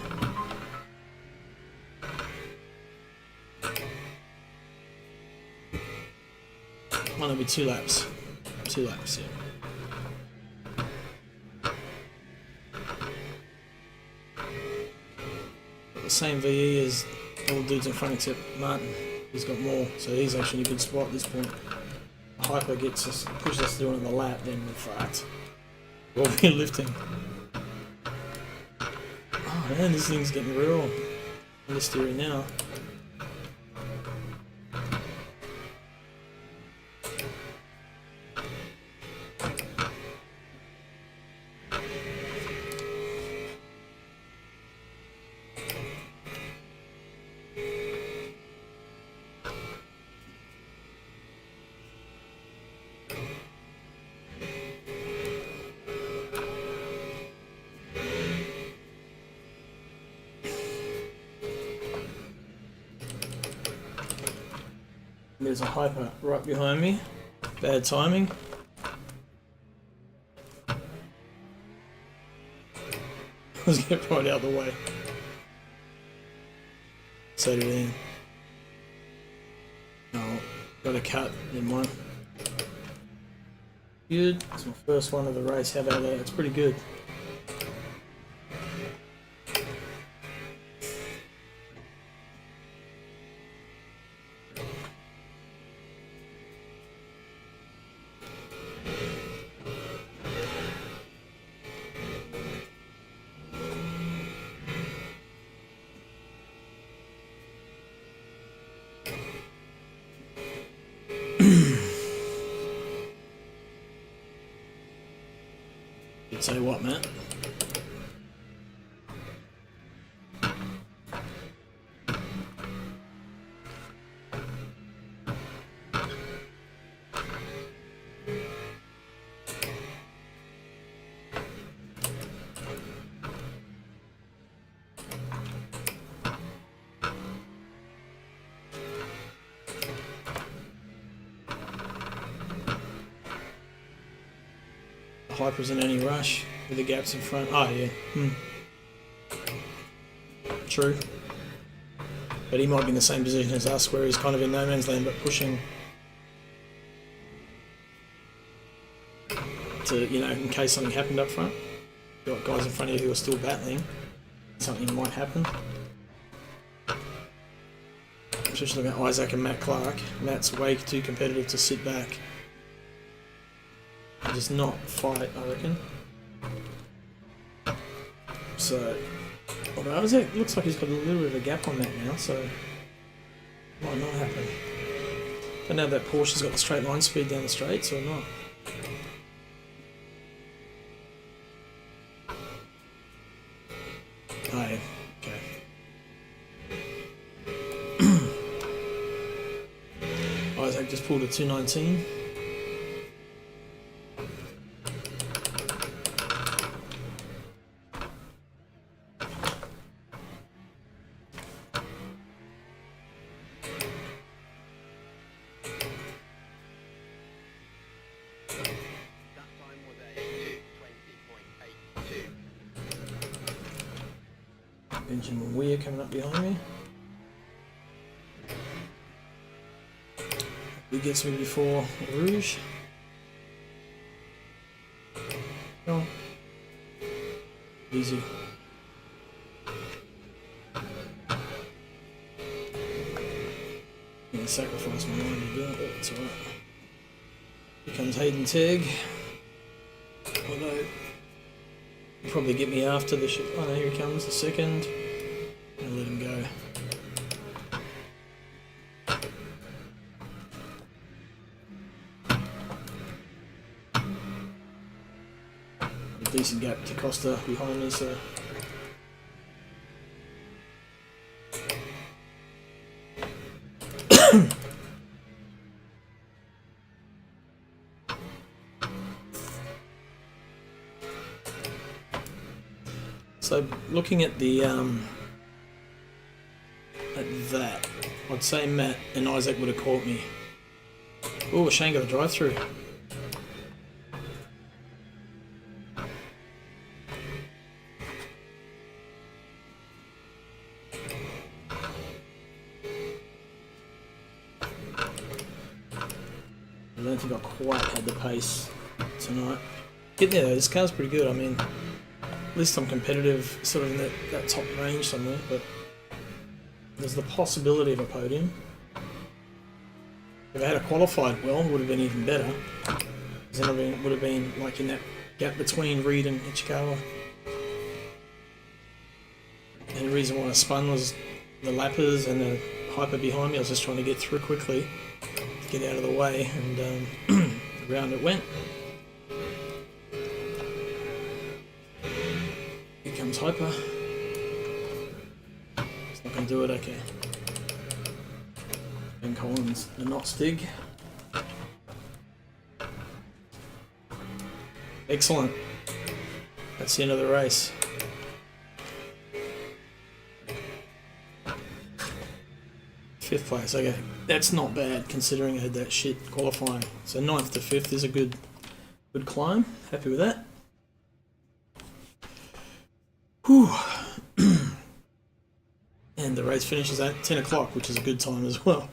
S1: Might only be 2 laps. 2 laps, yeah. Got the same VE as all the dudes in front except Martin. He's got more, so he's actually in a good spot at this point. Hyper gets us, pushes us through another lap, then we're fucked. We'll be lifting. Oh man, this thing's getting real mystery now. There's a hyper right behind me. Bad timing. Let's get right out of the way. So do we. Oh, got a cut in one. Good. It's my first one of the race. How about that? It's pretty good. You'd say what, Matt? Hyper's in any rush with the gaps in front. Oh yeah. True. But he might be in the same position as us where he's kind of in no man's land but pushing to, you know, in case something happened up front. You've got guys in front of you who are still battling. Something might happen. Especially looking at Isaac and Matt Clark. Matt's way too competitive to sit back. Just not fight, I reckon. So, although Isaac looks like he's got a little bit of a gap on that now, so might not happen. Don't know if that Porsche's got the straight line speed down the straights or not. Oh yeah, okay. Isaac just pulled a 219. Benjamin Weir coming up behind me. He gets me before Rouge. Come on. Easy. I'm gonna sacrifice my line to do it, but it's alright. Here comes Hayden Tegg. Although he'll probably get me after the shit. Oh no, here he comes, the second. I'll let him go. A decent gap to Costa behind me, so. So looking at the at that, I'd say Matt and Isaac would have caught me. Oh, Shane got a drive through. I don't think I quite had the pace tonight. Getting there though, this car's pretty good. I mean, at least I'm competitive, sort of in that top range somewhere, but there's the possibility of a podium. If I had qualified well, it would have been even better. Then it would have been like in that gap between Reed and Ichikawa. And the reason why I spun was the lappers and the hyper behind me. I was just trying to get through quickly, to get out of the way, and around it went. Here comes hyper. It's not going to do it, okay. Ben Collins, the not Stig. Excellent. That's the end of the race. Fifth place, okay. That's not bad considering I had that shit qualifying. So 9th to 5th is a good climb. Happy with that. Whew. And the race finishes at 10 o'clock, which is a good time as well.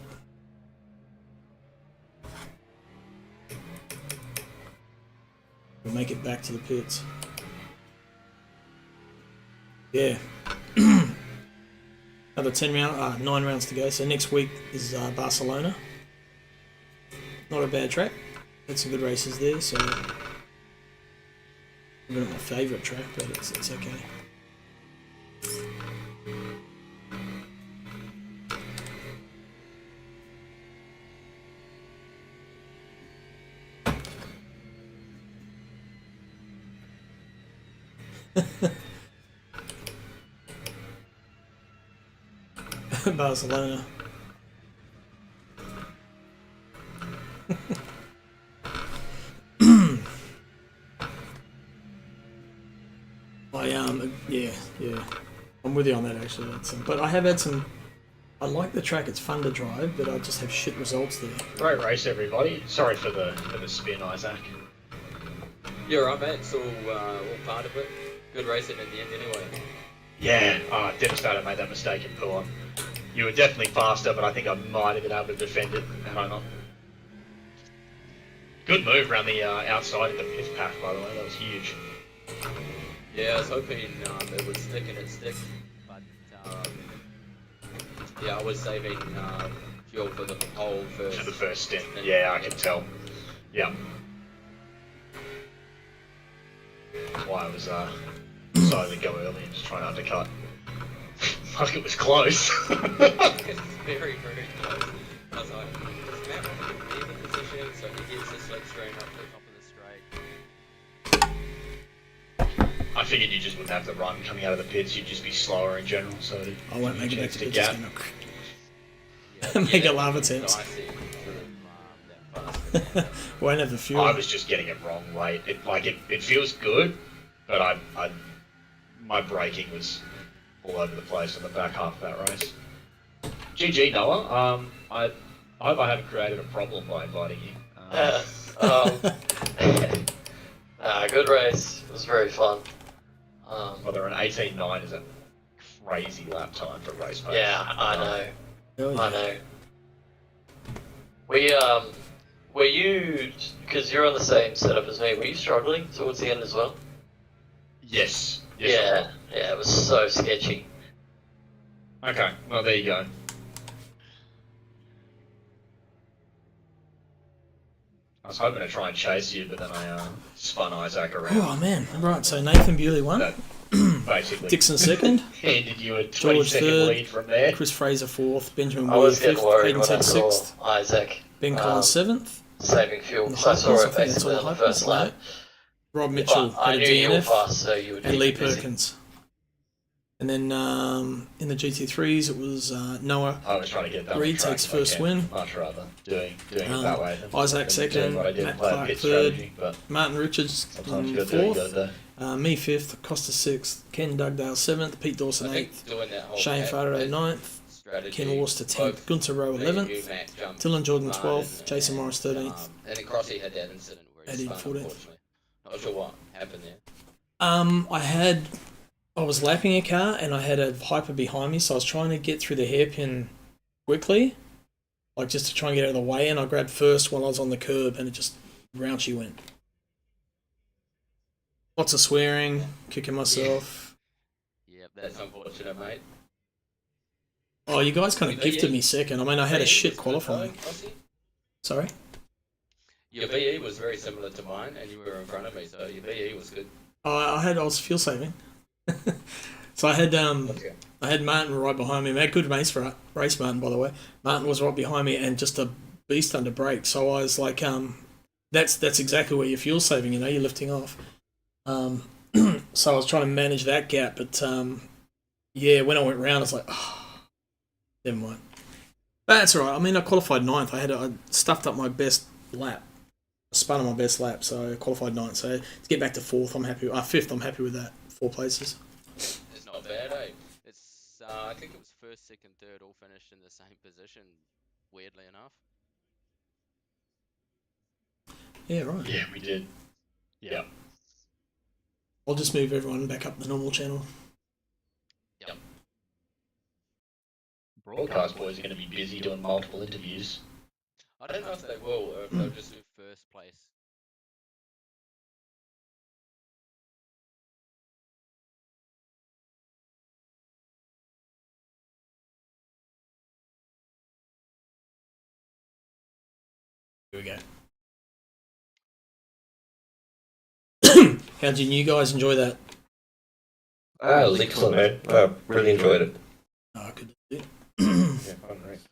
S1: We'll make it back to the pits. Yeah. Another 9 rounds to go. So next week is Barcelona. Not a bad track. Had some good races there. So not my favourite track, but it's okay. Barcelona. Yeah. I'm with you on that actually. But I have had some. I like the track. It's fun to drive, but I just have shit results there.
S4: Great race, everybody. Sorry for the spin, Isaac.
S8: You're right, mate. It's all part of it. Good racing in the end, anyway.
S4: Yeah, Devastator made that mistake in pull-on. You were definitely faster, but I think I might have been able to defend it had I not. Good move around the outside of the pith path, by the way. That was huge.
S8: Yeah, I was hoping it would stick and it stick, but yeah, I was saving fuel for the whole first.
S4: For the first stint. Yeah, I can tell. Yeah. That's why I was decided to go early and just try and undercut. Like it was close.
S8: It's very, very close. I was like, just Matt in the position, so he gets the slipstream up to the top of the straight.
S4: I figured you just wouldn't have the run coming out of the pits, you'd just be slower in general, so
S1: I won't make it back to the
S4: gap.
S1: Make a lava tent. Won't have the fuel.
S4: I was just getting it wrong late. It feels good, but my braking was all over the place in the back half of that race. GG Noah. I hope I haven't created a problem by inviting you.
S10: Good race. It was very fun.
S4: Whether an 18.9 is a crazy lap time for race pace.
S10: Yeah, I know.
S1: Oh, yeah.
S10: I know. Were you, because you're on the same setup as me, were you struggling towards the end as well?
S4: Yes.
S10: Yeah, it was so sketchy.
S4: Okay, well there you go. I was hoping to try and chase you, but then I spun Isaac around.
S1: Oh man, right. So Nathan Bewley won.
S4: Basically.
S1: Dixon second.
S4: Handed you a
S1: George
S4: 20-second
S1: third.
S4: lead from there.
S1: Chris Fraser fourth. Benjamin
S10: I
S1: Weir
S10: was getting
S1: fifth.
S10: worried
S1: Hayden
S10: when I
S1: Ted
S10: saw
S1: sixth.
S10: Isaac
S1: Ben Collins seventh.
S10: saving fuel.
S1: And
S10: So I saw
S1: Hypers,
S10: it
S1: I think that's
S10: basically
S1: all
S10: on the
S1: Hypers,
S10: first lap.
S1: right? Rob Mitchell
S10: But I
S1: had a
S10: knew you were
S1: DNF.
S10: fast, so you would
S1: And
S10: keep
S1: Lee
S10: me busy.
S1: Perkins. And then in the GT3s, it was Noah.
S4: I was trying to get that.
S1: Reed takes first win.
S4: Much rather doing it that way.
S1: Isaac
S4: than
S1: second.
S4: doing what I did
S1: Matt
S4: play a
S1: Clark
S4: pit
S1: third.
S4: strategy, but
S1: Martin Richards
S4: sometimes you
S1: in
S4: got to do what you
S1: fourth.
S4: got to do.
S1: Me 5th, Costa 6th, Ken Dugdale 7th, Pete Dawson 8th, Shane Faraday 9th, Ken Worcester 10th, Gunter Rowe 11th, Dylan Jordan 12th, Jason Morris 13th,
S8: and then Crossy had that incident where he
S1: Eddie
S8: spun,
S1: 14th.
S8: unfortunately. Not sure what happened there.
S1: I was lapping a car and I had a hyper behind me, so I was trying to get through the hairpin quickly, like just to try and get out of the way, and I grabbed first while I was on the curb and it just round she went. Lots of swearing, kicking myself.
S8: Yeah, that's unfortunate, mate.
S1: Oh, you guys kind of gifted me second. I mean, I had a shit qualifying. Sorry?
S8: Your VE was very similar to mine, and you were in front of me, so your VE was good.
S1: I was fuel saving. So I had Martin right behind me. I had good race Martin, by the way. Martin was right behind me and just a beast under brake. So I was like, that's exactly where you're fuel saving. You know, you're lifting off. So I was trying to manage that gap, but yeah, when I went round, I was like, oh, never mind. But that's all right. I mean, I qualified 9th. I stuffed up my best lap. I spun on my best lap, so I qualified 9th. So to get back to 4th, I'm happy. 5th, I'm happy with that. 4 places.
S8: It's not bad, eh? It's I think it was 1st, 2nd, 3rd all finished in the same position, weirdly enough.
S1: Yeah, right.
S4: Yeah, we did. Yeah.
S1: I'll just move everyone back up the normal channel.
S8: Yep.
S4: Broadcast boys are going to be busy doing multiple interviews.
S8: I don't know if they will, or if they'll just do 1st place.
S1: Here we go. How did you guys enjoy that?
S9: It was excellent, man. I really enjoyed it.
S1: Oh, good to see.
S2: Yeah, fun race.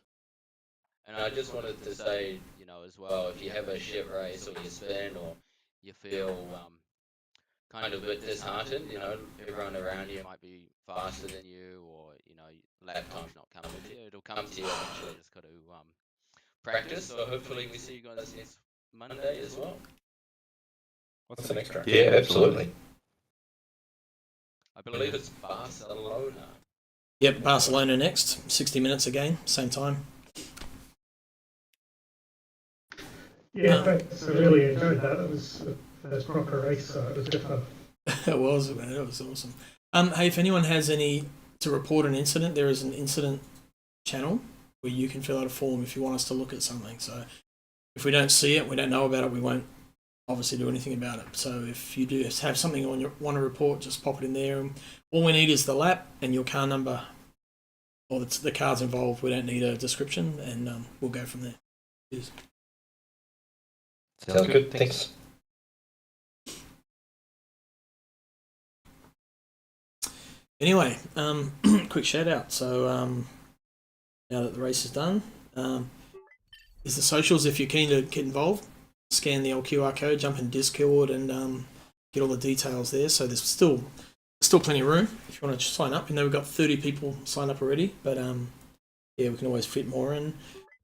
S8: And I just wanted to say, you know, as well, if you have a shit race or you spin or you feel kind of a bit disheartened, you know, everyone around you might be faster than you, or, you know, lap time's not coming to you. It'll come to you eventually. Just got to practice. So hopefully we see you guys next Monday as well.
S2: What's the next track?
S9: Yeah, absolutely.
S8: I believe it's Barcelona.
S1: Yep, Barcelona next. 60 minutes again, same time.
S11: Yeah, thanks. I really enjoyed that. It was the first proper race, so it was good fun.
S1: It was, man. It was awesome. Hey, if anyone has any to report an incident, there is an incident channel where you can fill out a form if you want us to look at something. So if we don't see it, we don't know about it, we won't obviously do anything about it. So if you do have something on you want to report, just pop it in there. And all we need is the lap and your car number, or the cars involved. We don't need a description, and we'll go from there. Cheers.
S9: Sounds good. Thanks.
S1: Anyway, quick shout out. So now that the race is done, is the socials. If you're keen to get involved, scan the old QR code, jump in Discord, and get all the details there. So there's still plenty of room if you want to sign up. And we've got 30 people signed up already, but yeah, we can always fit more in.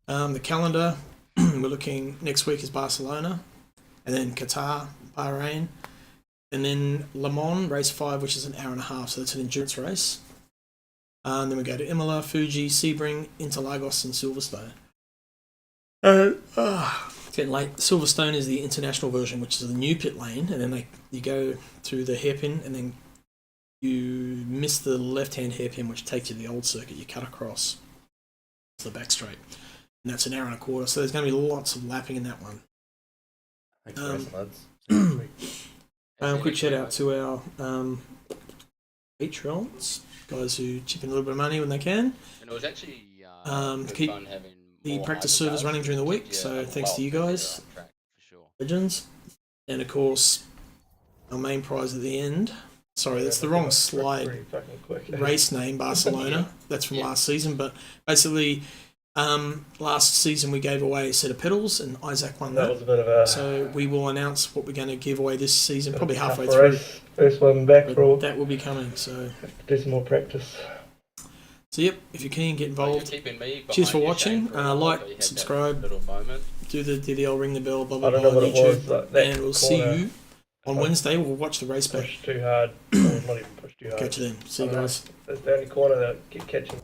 S1: The calendar, we're looking next week is Barcelona, and then Qatar, Bahrain, and then Le Mans race 5, which is an hour and a half. So that's an endurance race. And then we go to Imola, Fuji, Sebring, Interlagos, and Silverstone. It's getting late. Silverstone is the international version, which is the new pit lane, and then you go through the hairpin, and then you miss the left-hand hairpin, which takes you to the old circuit. You cut across to the back straight, and that's an hour and a quarter. So there's going to be lots of lapping in that one.
S2: Thanks for racing, lads.
S1: Quick shout out to our Patreons, guys who chip in a little bit of money when they can.
S8: And it was actually
S1: to keep
S8: fun having
S1: the
S8: more
S1: practice servers
S8: hypercars.
S1: running during the week.
S8: Yeah,
S1: So thanks
S8: well,
S1: to you guys,
S8: track, for sure.
S1: legends, and of course our main prize at the end. Sorry, that's the wrong slide.
S11: Pretty fucking quick.
S1: Race name Barcelona. That's from last season, but basically last season we gave away a set of pedals, and Isaac won
S11: That
S1: that.
S11: was a bit of a
S1: So we will announce what we're going to give away this season, probably
S11: tough
S1: halfway through.
S11: race. First one back
S1: But
S11: for all.
S1: that will be coming. So
S11: Do some more practice.
S1: yep, if you can get
S8: Oh, you're
S1: involved.
S8: keeping me
S1: Cheers for
S8: behind you, Shane,
S1: watching.
S8: for a while,
S1: Like,
S8: but you had that
S1: subscribe,
S8: little moment.
S1: do the old ring the bell, blah blah
S11: I don't
S1: blah
S11: know
S1: on
S11: what it
S1: YouTube,
S11: was. Like that
S1: and we'll see
S11: corner.
S1: you On Wednesday, we'll watch the race back.
S15: Push too hard, or not even push too hard.
S1: Catch you then. See you guys.
S15: That's the only corner that keep catching.